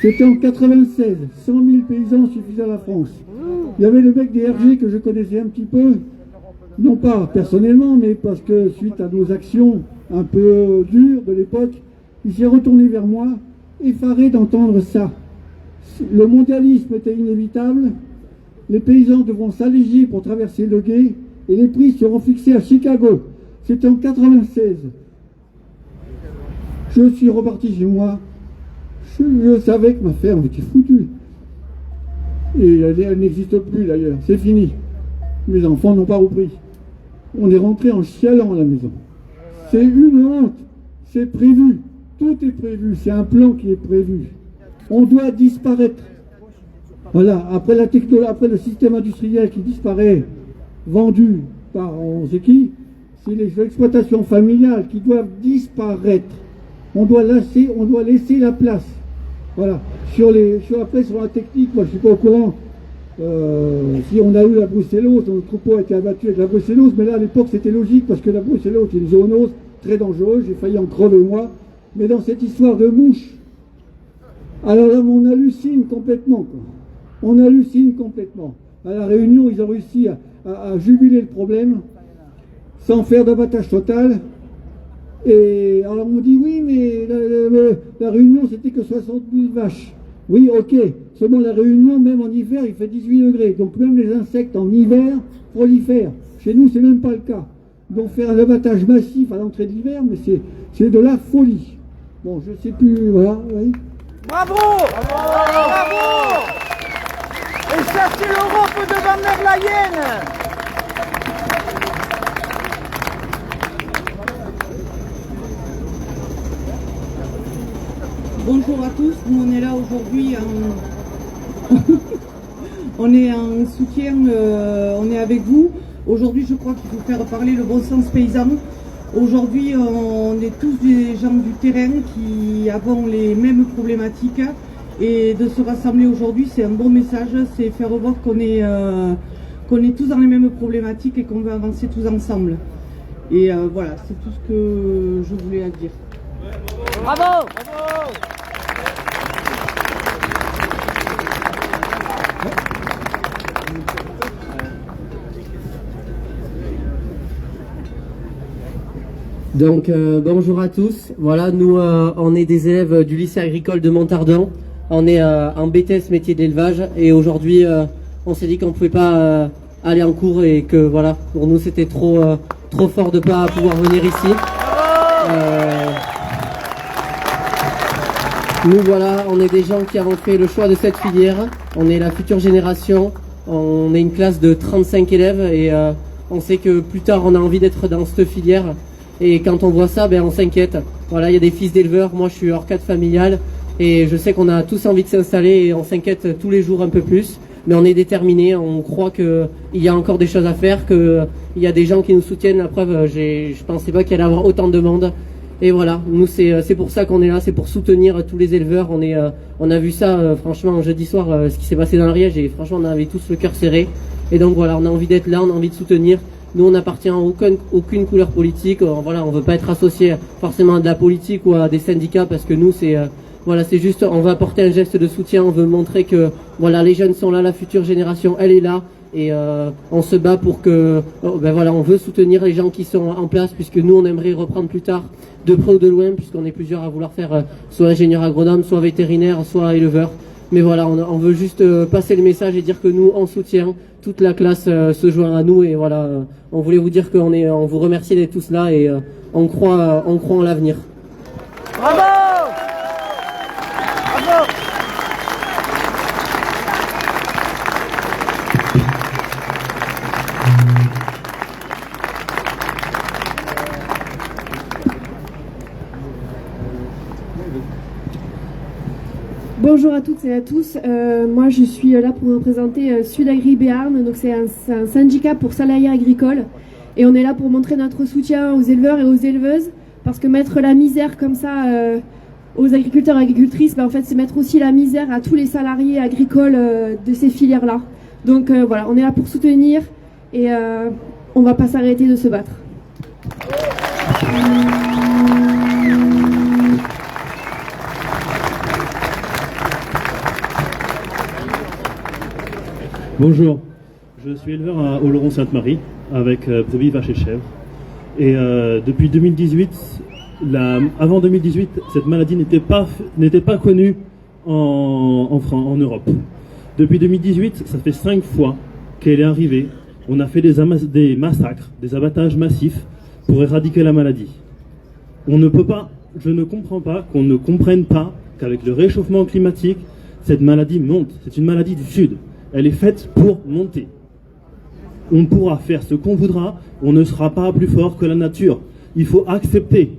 C'était en 96, 100 000 paysans suffisaient à la France. Il y avait le mec des RG que je connaissais un petit peu, non pas personnellement, mais parce que suite à nos actions un peu dures de l'époque, il s'est retourné vers moi, effaré d'entendre ça. Le mondialisme était inévitable, les paysans devront s'alléger pour traverser le gué, et les prix seront fixés à Chicago. C'était en 96. Je suis reparti chez moi, je savais que ma ferme était foutue. Et elle n'existe plus d'ailleurs, c'est fini. Mes enfants n'ont pas repris. On est rentré en chialant à la maison. C'est une honte, c'est prévu. Tout est prévu, c'est un plan qui est prévu. On doit disparaître. Voilà, après le système industriel qui disparaît, vendu par on sait qui, c'est les exploitations familiales qui doivent disparaître. On doit laisser la place. Voilà. Sur la technique, moi je suis pas au courant. Si on a eu la brucellose, notre troupeau a été abattu avec la brucellose, mais là à l'époque c'était logique parce que la brucellose est une zoonose très dangereuse, j'ai failli en crever moi. Mais dans cette histoire de mouches, alors là on hallucine complètement, quoi. On hallucine complètement. À la Réunion, ils ont réussi à juguler le problème sans faire d'abattage total. Et alors on dit oui, mais la Réunion c'était que 60 000 vaches. Oui, ok. Seulement la Réunion, même en hiver, il fait 18 degrés. Donc même les insectes en hiver prolifèrent. Chez nous, c'est même pas le cas. Donc faire un abattage massif à l'entrée de l'hiver, mais c'est de la folie. Bon, je sais plus, voilà. Oui. Bravo, bravo. Et ça, c'est l'Europe de Van der Leyen. Bonjour à tous, nous on est là aujourd'hui on est en soutien, on est avec vous. Aujourd'hui je crois qu'il faut faire parler le bon sens paysan. Aujourd'hui on est tous des gens du terrain qui avons les mêmes problématiques et de se rassembler aujourd'hui c'est un bon message, c'est faire voir qu'on est tous dans les mêmes problématiques et qu'on veut avancer tous ensemble. Et voilà, c'est tout ce que je voulais dire. Bravo, Donc bonjour à tous. Voilà, nous on est des élèves du lycée agricole de Montardon. On est en BTS métier d'élevage et aujourd'hui on s'est dit qu'on pouvait pas aller en cours et que voilà, pour nous c'était trop fort de pas pouvoir venir ici. Nous voilà, on est des gens qui avons fait le choix de cette filière. On est la future génération. On est une classe de 35 élèves et on sait que plus tard on a envie d'être dans cette filière. Et quand on voit ça, ben on s'inquiète. Voilà, il y a des fils d'éleveurs. Moi, je suis hors cadre familial et je sais qu'on a tous envie de s'installer et on s'inquiète tous les jours un peu plus. Mais on est déterminés. On croit qu'il y a encore des choses à faire, qu'il y a des gens qui nous soutiennent. La preuve, je pensais pas qu'il y allait avoir autant de monde. Et voilà, nous c'est pour ça qu'on est là, c'est pour soutenir tous les éleveurs. On a vu ça franchement jeudi soir, ce qui s'est passé dans l'Ariège et franchement on avait tous le cœur serré. Et donc voilà, on a envie d'être là, on a envie de soutenir. Nous on n'appartient à aucune couleur politique. Voilà, on veut pas être associé forcément à de la politique ou à des syndicats parce que nous c'est voilà, c'est juste, on veut apporter un geste de soutien, on veut montrer que voilà, les jeunes sont là, la future génération elle est là. Et on se bat pour que, ben voilà, on veut soutenir les gens qui sont en place puisque nous on aimerait reprendre plus tard de près ou de loin puisqu'on est plusieurs à vouloir faire soit ingénieur agronome, soit vétérinaire, soit éleveur. Mais voilà, on veut juste passer le message et dire que nous on soutient, toute la classe se joint à nous et voilà, on voulait vous dire on vous remercie d'être tous là et on croit en l'avenir. Bravo! Bravo! Bonjour à toutes et à tous, moi je suis là pour représenter Sud-Agri Béarn, donc c'est un syndicat pour salariés agricoles et on est là pour montrer notre soutien aux éleveurs et aux éleveuses parce que mettre la misère comme ça aux agriculteurs et agricultrices, en fait c'est mettre aussi la misère à tous les salariés agricoles de ces filières-là. Donc voilà, on est là pour soutenir et on va pas s'arrêter de se battre. Bonjour, je suis éleveur à Oloron-Sainte-Marie avec brebis, vaches et chèvres. Et depuis 2018, avant 2018, cette maladie n'était pas connue en Europe. Depuis 2018, ça fait 5 fois qu'elle est arrivée. On a fait des massacres, des abattages massifs pour éradiquer la maladie. Je ne comprends pas qu'on ne comprenne pas qu'avec le réchauffement climatique, cette maladie monte. C'est une maladie du Sud. Elle est faite pour monter. On pourra faire ce qu'on voudra, on ne sera pas plus fort que la nature. Il faut accepter.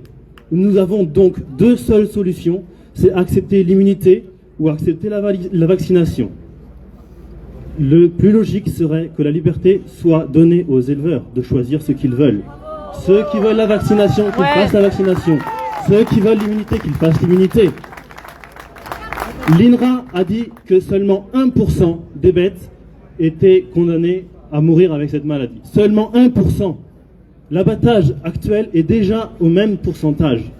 Nous avons donc 2 seules solutions, c'est accepter l'immunité ou accepter la vaccination. Le plus logique serait que la liberté soit donnée aux éleveurs de choisir ce qu'ils veulent. Ceux qui veulent la vaccination, qu'ils fassent la vaccination. Ceux qui veulent l'immunité, qu'ils fassent l'immunité. L'INRA a dit que seulement 1% des bêtes étaient condamnées à mourir avec cette maladie. Seulement 1%. L'abattage actuel est déjà au même pourcentage.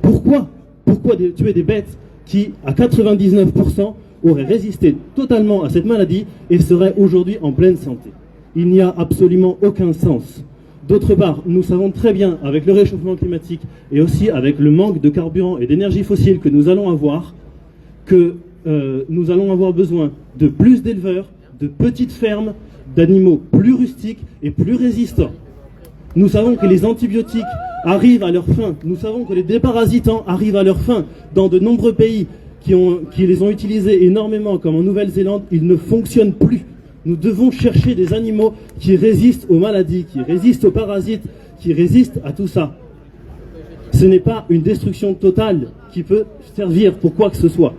Pourquoi tuer des bêtes qui, à 99%, auraient résisté totalement à cette maladie et seraient aujourd'hui en pleine santé? Il n'y a absolument aucun sens. D'autre part, nous savons très bien, avec le réchauffement climatique et aussi avec le manque de carburant et d'énergie fossile que nous allons avoir, que nous allons avoir besoin de plus d'éleveurs, de petites fermes, d'animaux plus rustiques et plus résistants. Nous savons que les antibiotiques arrivent à leur fin. Nous savons que les déparasitants arrivent à leur fin. Dans de nombreux pays qui les ont utilisés énormément, comme en Nouvelle-Zélande, ils ne fonctionnent plus. Nous devons chercher des animaux qui résistent aux maladies, qui résistent aux parasites, qui résistent à tout ça. Ce n'est pas une destruction totale qui peut servir pour quoi que ce soit.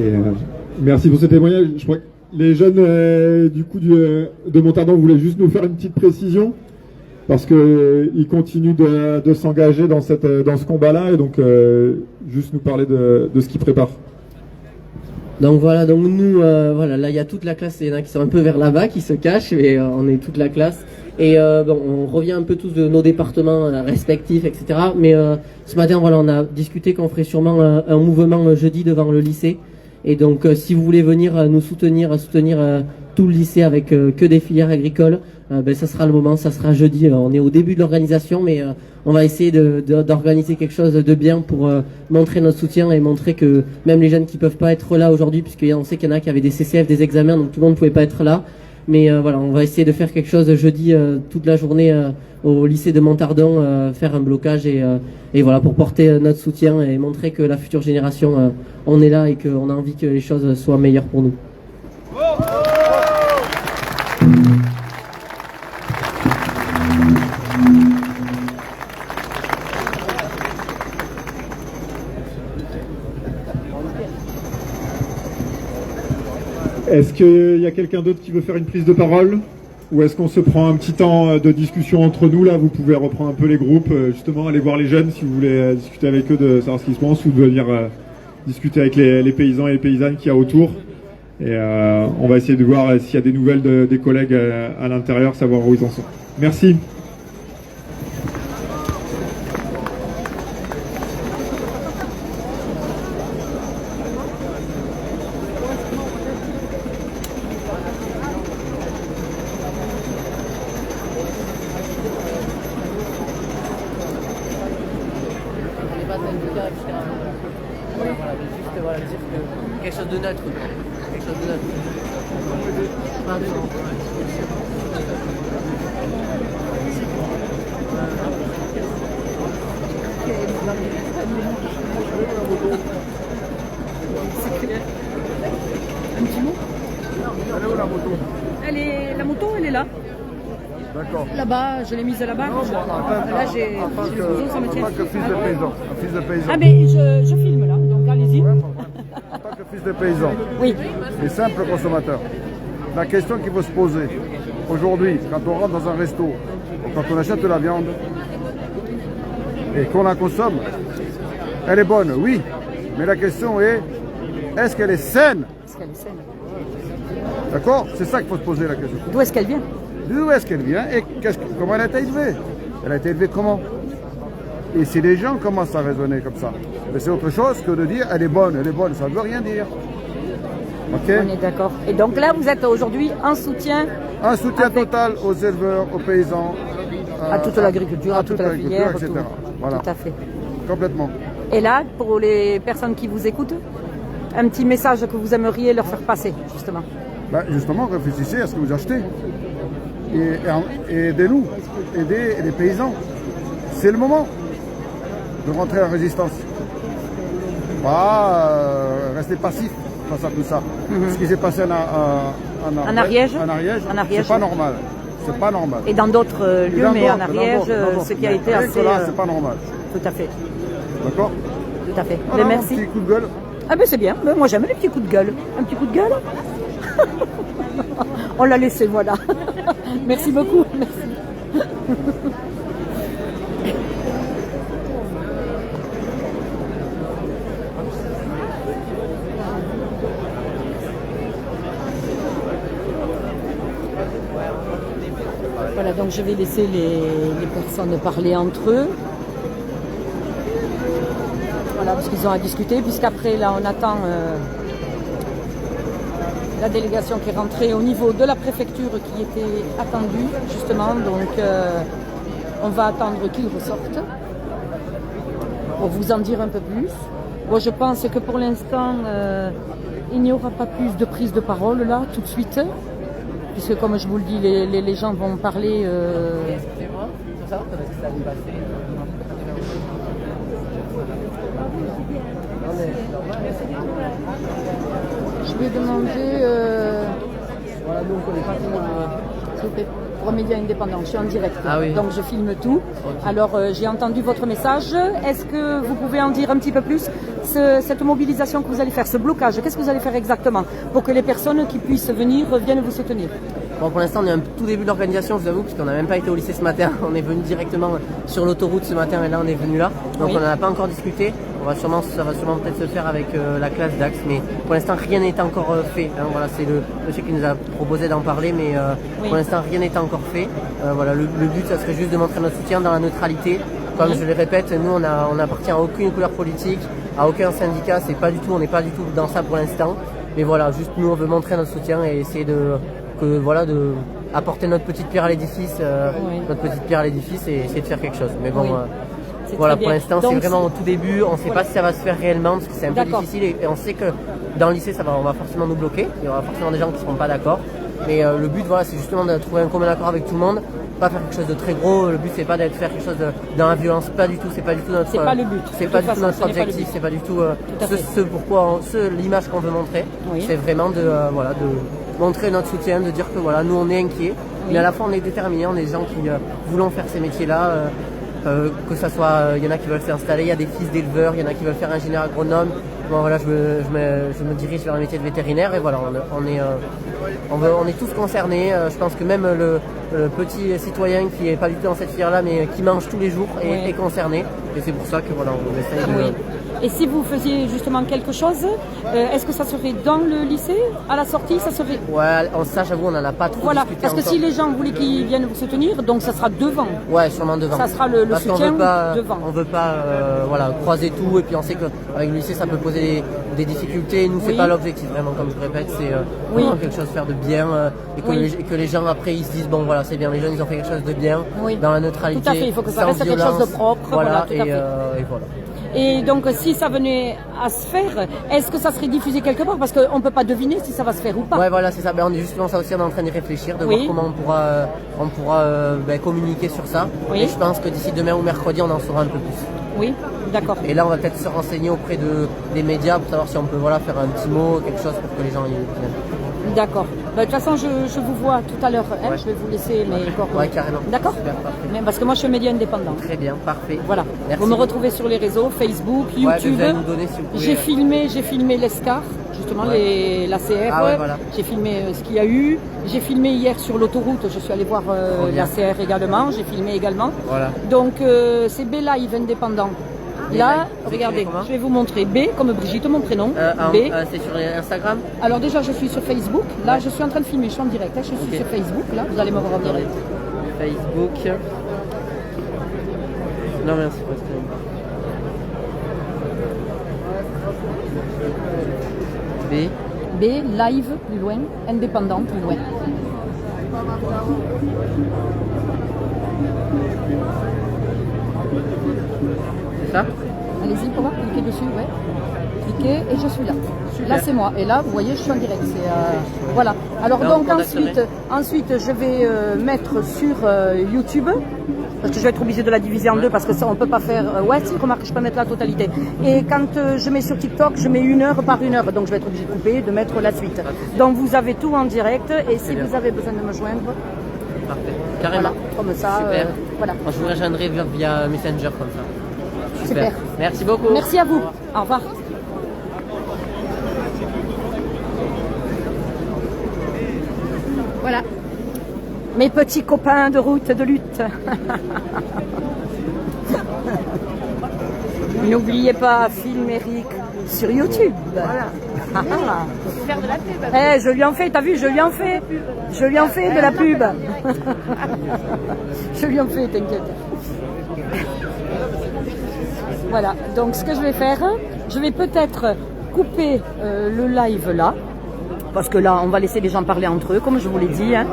Et, merci pour ce témoignage. Je crois que les jeunes du coup de Montardon voulaient juste nous faire une petite précision parce que ils continuent de s'engager dans ce combat-là et donc juste nous parler de ce qu'ils préparent. Donc voilà, donc nous, voilà, là il y a toute la classe, il y en a qui sont un peu vers là-bas, qui se cachent, mais on est toute la classe. Et bon, on revient un peu tous de nos départements respectifs, etc. Mais ce matin, voilà, on a discuté qu'on ferait sûrement un mouvement jeudi devant le lycée. Et donc, si vous voulez venir nous soutenir tout le lycée avec que des filières agricoles, ben ça sera le moment, ça sera jeudi. On est au début de l'organisation, mais on va essayer d'organiser quelque chose de bien pour montrer notre soutien et montrer que même les jeunes qui peuvent pas être là aujourd'hui, puisqu'on sait qu'il y en a qui avaient des CCF, des examens, donc tout le monde ne pouvait pas être là. Mais voilà, on va essayer de faire quelque chose jeudi toute la journée au lycée de Montardon, faire un blocage et voilà pour porter notre soutien et montrer que la future génération, on est là et qu'on a envie que les choses soient meilleures pour nous. Est-ce qu'il y a quelqu'un d'autre qui veut faire une prise de parole? Ou est-ce qu'on se prend un petit temps de discussion entre nous là? Vous pouvez reprendre un peu les groupes, justement aller voir les jeunes si vous voulez discuter avec eux de savoir ce qu'ils se pensent ou de venir discuter avec les paysans et les paysannes qu'il y a autour. Et on va essayer de voir s'il y a des nouvelles des collègues à l'intérieur, savoir où ils en sont. Merci. Quelque chose de neutre. Quelque chose de neutre. Un petit mot? Elle est où la moto? La moto, elle est là. D'accord. Là-bas, je l'ai mise là-bas. Là, j'ai besoin, ça me tient. En tant que fils de paysan. Fils de paysan. Ah, mais je filme là, donc allez-y. En tant que fils de paysan. Oui. Et simple consommateur. La question qu'il faut se poser aujourd'hui, quand on rentre dans un resto, ou quand on achète de la viande et qu'on la consomme, elle est bonne, oui. Mais la question est, est-ce qu'elle est saine? Est-ce qu'elle est saine? D'accord? C'est ça qu'il faut se poser la question. D'où est-ce qu'elle vient? D'où est-ce qu'elle vient et comment elle a été élevée? Elle a été élevée comment? Et si les gens commencent à raisonner comme ça, c'est autre chose que de dire elle est bonne, ça ne veut rien dire. Ok? On est d'accord. Et donc là, vous êtes aujourd'hui en soutien? Un soutien total aux éleveurs, aux paysans. À toute l'agriculture, à toute la filière, etc. Tout. Voilà. Tout à fait. Complètement. Et là, pour les personnes qui vous écoutent, un petit message que vous aimeriez leur faire passer, justement. Ben, justement, réfléchissez à ce que vous achetez. Et aidez-nous, aidez les paysans. C'est le moment de rentrer en résistance. Pas rester passif face à tout ça. Ce qui s'est passé en Ariège, c'est pas normal. C'est pas normal. Et dans d'autres lieux, mais en Ariège, ce qui a été assez... Là, c'est pas normal. Tout à fait. D'accord? Tout à fait. Voilà, mais merci. Un petit coup de gueule. Ah ben c'est bien. Ben, moi j'aime les petits coups de gueule. Un petit coup de gueule. On l'a laissé, voilà. Merci beaucoup. Merci. Voilà, donc je vais laisser les personnes parler entre eux. Voilà, parce qu'ils ont à discuter, puisqu'après, là, on attend la délégation qui est rentrée au niveau de la préfecture qui était attendue, justement. Donc, on va attendre qu'ils ressortent pour vous en dire un peu plus. Moi, je pense que pour l'instant, il n'y aura pas plus de prise de parole, là, tout de suite. Puisque, comme je vous le dis, les gens vont parler... Je vais demander... Voilà, donc on est parti s'il vous plaît. Pour un média indépendant, je suis en direct, Ah oui. donc je filme tout. Alors j'ai entendu votre message, est-ce que vous pouvez en dire un petit peu plus cette mobilisation que vous allez faire, ce blocage, qu'est-ce que vous allez faire exactement pour que les personnes qui puissent venir viennent vous soutenir? Bon, pour l'instant, on est un tout début de l'organisation, je vous avoue, puisqu'on n'a même pas été au lycée ce matin. On est venu directement sur l'autoroute ce matin et là, on est venu là. Donc, Oui. on n'en a pas encore discuté. Ça va sûrement peut-être se faire avec la classe d'Axe, mais pour l'instant, rien n'est encore fait. Hein. Voilà, c'est le monsieur qui nous a proposé d'en parler, mais Oui. pour l'instant, rien n'est encore fait. Voilà, le but, ça serait juste de montrer notre soutien dans la neutralité. Comme je le répète, nous, on n'appartient à aucune couleur politique, à aucun syndicat. On n'est pas du tout dans ça pour l'instant. Mais voilà, juste nous, on veut montrer notre soutien et essayer de apporter notre petite pierre à l'édifice, et essayer de faire quelque chose. Mais bon, Oui. voilà, très pour bien. l'instant, Donc, c'est vraiment au tout début. On ne sait voilà. pas si ça va se faire réellement, parce que c'est un peu D'accord. difficile. Et on sait que dans le lycée, on va forcément nous bloquer. Il y aura forcément des gens qui ne seront pas d'accord. Mais le but, voilà, c'est justement de trouver un commun accord avec tout le monde. Pas faire quelque chose de très gros. Le but, c'est pas d'être faire quelque chose dans la violence. Pas du tout. C'est pas du tout notre. C'est pas le but. C'est De pas toute du tout façon, notre ce n'est pas le objectif. but. C'est pas du tout Tout à fait. l'image qu'on veut montrer. Oui. C'est vraiment de montrer notre soutien, de dire que voilà, nous on est inquiets, Oui. mais à la fois on est déterminés, on est des gens qui voulons faire ces métiers-là. Que ça soit, il y en a qui veulent s'installer, il y a des fils d'éleveurs, il y en a qui veulent faire ingénieur agronome. Bon voilà, je me dirige vers le métier de vétérinaire et voilà, on est tous concernés. Je pense que même le petit citoyen qui est pas du tout dans cette filière-là, mais qui mange tous les jours est concerné. Et c'est pour ça que voilà, on essaye de. Oui. Et si vous faisiez justement quelque chose, est-ce que ça serait dans le lycée, à la sortie, ça serait... Ouais, ça j'avoue, on n'en a pas trop Voilà, discuté parce que encore. si les gens voulaient qu'ils viennent vous soutenir, donc ça sera devant. Ouais, sûrement devant. Ça sera le Parce qu'on soutien veut pas, devant. On veut pas croiser tout et puis on sait qu'avec le lycée ça peut poser des difficultés. Nous c'est Oui. pas l'objectif vraiment, comme je répète, c'est Oui. vraiment quelque chose faire de bien et que, Oui. et que les gens après ils se disent bon voilà c'est bien, les jeunes ils ont fait quelque chose de bien Oui. dans la neutralité. Tout à fait, il faut que ça sans reste quelque violence. chose de propre, voilà, tout à fait. Et voilà. Et donc si ça venait à se faire, est-ce que ça serait diffusé quelque part? Parce qu'on ne peut pas deviner si ça va se faire ou pas. Ouais voilà c'est ça, on est justement ça aussi on est en train d'y réfléchir, de Oui. voir comment on pourra communiquer sur ça. Oui. Et je pense que d'ici demain ou mercredi on en saura un peu plus. Oui, d'accord. Et là on va peut-être se renseigner auprès des médias pour savoir si on peut faire un petit mot, quelque chose pour que les gens y viennent. D'accord. De toute façon, je vous vois tout à l'heure. Hein, Ouais. je vais vous laisser mes coordonnées. Ouais, carrément. D'accord. Super, parfait. Mais parce que moi, je suis un média indépendant. Très bien, parfait. Voilà. Merci. Vous me retrouvez sur les réseaux, Facebook, Ouais, YouTube. vous allez nous donner, si vous pouvez. J'ai filmé l'ESCAR, justement Ouais. l'ACR. Ah ouais, voilà. J'ai filmé ce qu'il y a eu. J'ai filmé hier sur l'autoroute. Je suis allée voir Trop bien. l'ACR également. J'ai filmé également. Voilà. Donc c'est B-Live indépendant. Là, regardez, comment je vais vous montrer. B comme Brigitte, mon prénom. B. C'est sur Instagram. Alors déjà, je suis sur Facebook. Là, je suis en train de filmer. Je suis en direct. Hein. Je suis sur Facebook. Là, vous allez me voir en direct. Facebook. Non, merci. B. B, live, plus loin. Indépendant, plus loin. C'est ça? Allez-y, pour voir, cliquez dessus, ouais. Cliquez et je suis là. Super. Là, c'est moi. Et là, vous voyez, je suis en direct. Voilà. Alors Là, on donc ensuite, je vais mettre sur YouTube, parce que je vais être obligée de la diviser en deux, parce que ça, on peut pas faire... ouais, si, remarque, je peux mettre la totalité. Et quand je mets sur TikTok, je mets 1 heure par 1 heure. Donc je vais être obligée de couper, de mettre la suite. Donc vous avez tout en direct. Et si vous avez besoin de me joindre, Parfait. Carrément. voilà, comme ça, Super. voilà. Je vous rejoindrai via Messenger comme ça. Super. Merci beaucoup. Merci à vous. Au revoir. Voilà. Mes petits copains de route de lutte. N'oubliez pas Film Eric sur YouTube. Voilà. Faire de la pub. Je lui en fais, t'as vu, je lui en fais. Je lui en fais de la pub. Je lui en fais, t'inquiète. Voilà, donc ce que je vais faire, je vais peut-être couper le live là, parce que là, on va laisser les gens parler entre eux, comme je vous l'ai dit. Hein.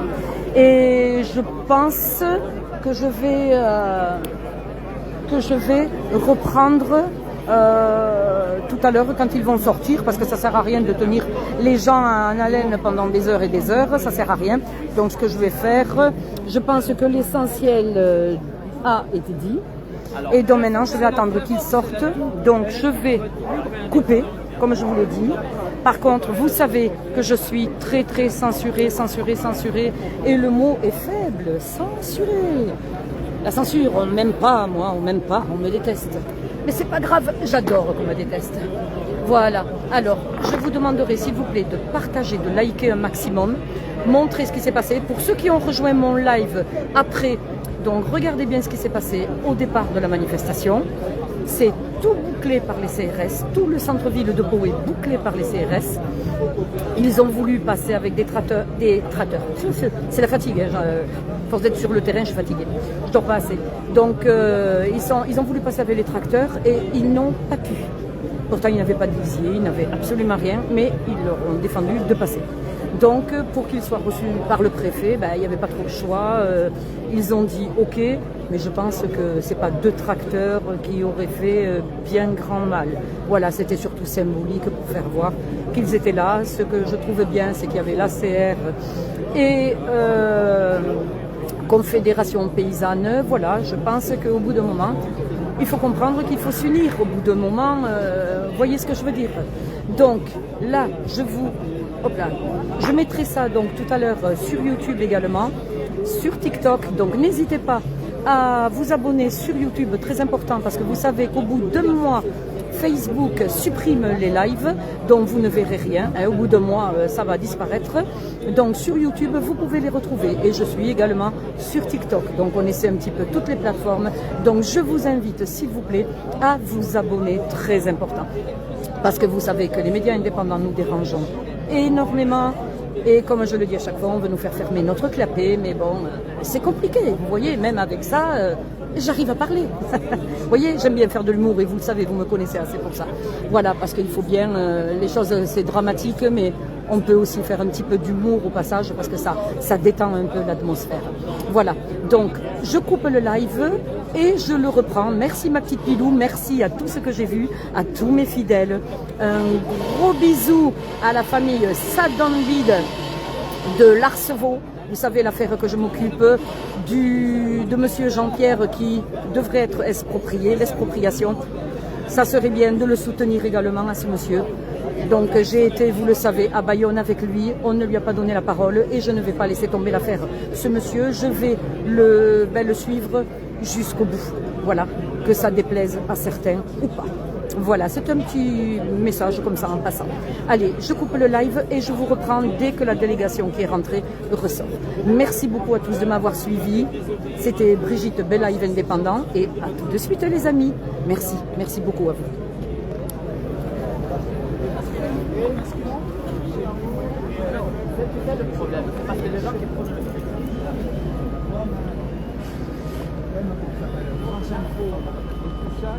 Et je pense que je vais reprendre tout à l'heure quand ils vont sortir, parce que ça sert à rien de tenir les gens en haleine pendant des heures et des heures, ça sert à rien. Donc ce que je vais faire, je pense que l'essentiel a été dit. Et donc maintenant, je vais attendre qu'ils sortent. Donc je vais couper, comme je vous l'ai dit. Par contre, vous savez que je suis très très censurée, et le mot est faible, censurée. La censure, on m'aime pas, moi, on m'aime pas, on me déteste. Mais c'est pas grave, j'adore qu'on me déteste. Voilà, alors, je vous demanderai s'il vous plaît de partager, de liker un maximum, montrer ce qui s'est passé. Pour ceux qui ont rejoint mon live après, donc regardez bien ce qui s'est passé au départ de la manifestation. C'est tout bouclé par les CRS, tout le centre-ville de Pau est bouclé par les CRS. Ils ont voulu passer avec des tratteurs. C'est la fatigue, hein, force d'être sur le terrain, je suis fatiguée, je dors pas assez. Donc ils ont voulu passer avec les tracteurs et ils n'ont pas pu. Pourtant ils n'avaient pas de visier, ils n'avaient absolument rien, mais ils leur ont défendu de passer. Donc pour qu'ils soient reçus par le préfet, il n'y avait pas trop de choix. Ils ont dit ok, mais je pense que c'est pas 2 tracteurs qui auraient fait bien grand mal. Voilà, c'était surtout symbolique pour faire voir qu'ils étaient là. Ce que je trouve bien, c'est qu'il y avait l'ACR et Confédération Paysanne. Voilà, je pense qu'au bout d'un moment, il faut comprendre qu'il faut s'unir. Au bout d'un moment, voyez ce que je veux dire. Donc là, je mettrai ça donc tout à l'heure sur YouTube également, sur TikTok. Donc n'hésitez pas à vous abonner sur YouTube, très important, parce que vous savez qu'au bout d'1 mois, Facebook supprime les lives, donc vous ne verrez rien. Au bout d'1 mois, ça va disparaître. Donc sur YouTube, vous pouvez les retrouver. Et je suis également sur TikTok. Donc on essaie un petit peu toutes les plateformes. Donc je vous invite, s'il vous plaît, à vous abonner, très important. Parce que vous savez que les médias indépendants nous dérangent énormément. Et comme je le dis à chaque fois, on veut nous faire fermer notre clapet. Mais bon, c'est compliqué. Vous voyez, même avec ça, j'arrive à parler. Vous voyez, j'aime bien faire de l'humour et vous le savez, vous me connaissez assez pour ça. Voilà, parce qu'il faut bien, les choses, c'est dramatique, mais on peut aussi faire un petit peu d'humour au passage parce que ça détend un peu l'atmosphère. Voilà, donc je coupe le live et je le reprends. Merci ma petite Pilou, merci à tout ce que j'ai vu, à tous mes fidèles. Un gros bisou à la famille Sadanvid de l'Arcevaux. Vous savez l'affaire que je m'occupe de monsieur Jean-Pierre qui devrait être exproprié, l'expropriation. Ça serait bien de le soutenir également à ce monsieur. Donc j'ai été, vous le savez, à Bayonne avec lui, on ne lui a pas donné la parole et je ne vais pas laisser tomber l'affaire. Ce monsieur, je vais le suivre jusqu'au bout. Voilà, que ça déplaise à certains ou pas. Voilà, c'est un petit message comme ça en passant. Allez, je coupe le live et je vous reprends dès que la délégation qui est rentrée ressort. Merci beaucoup à tous de m'avoir suivi. C'était Brigitte Belive Indépendant et à tout de suite les amis. Merci, merci beaucoup à vous. C'est ça le problème, parce que les gens qui prennent France Info et tout ça,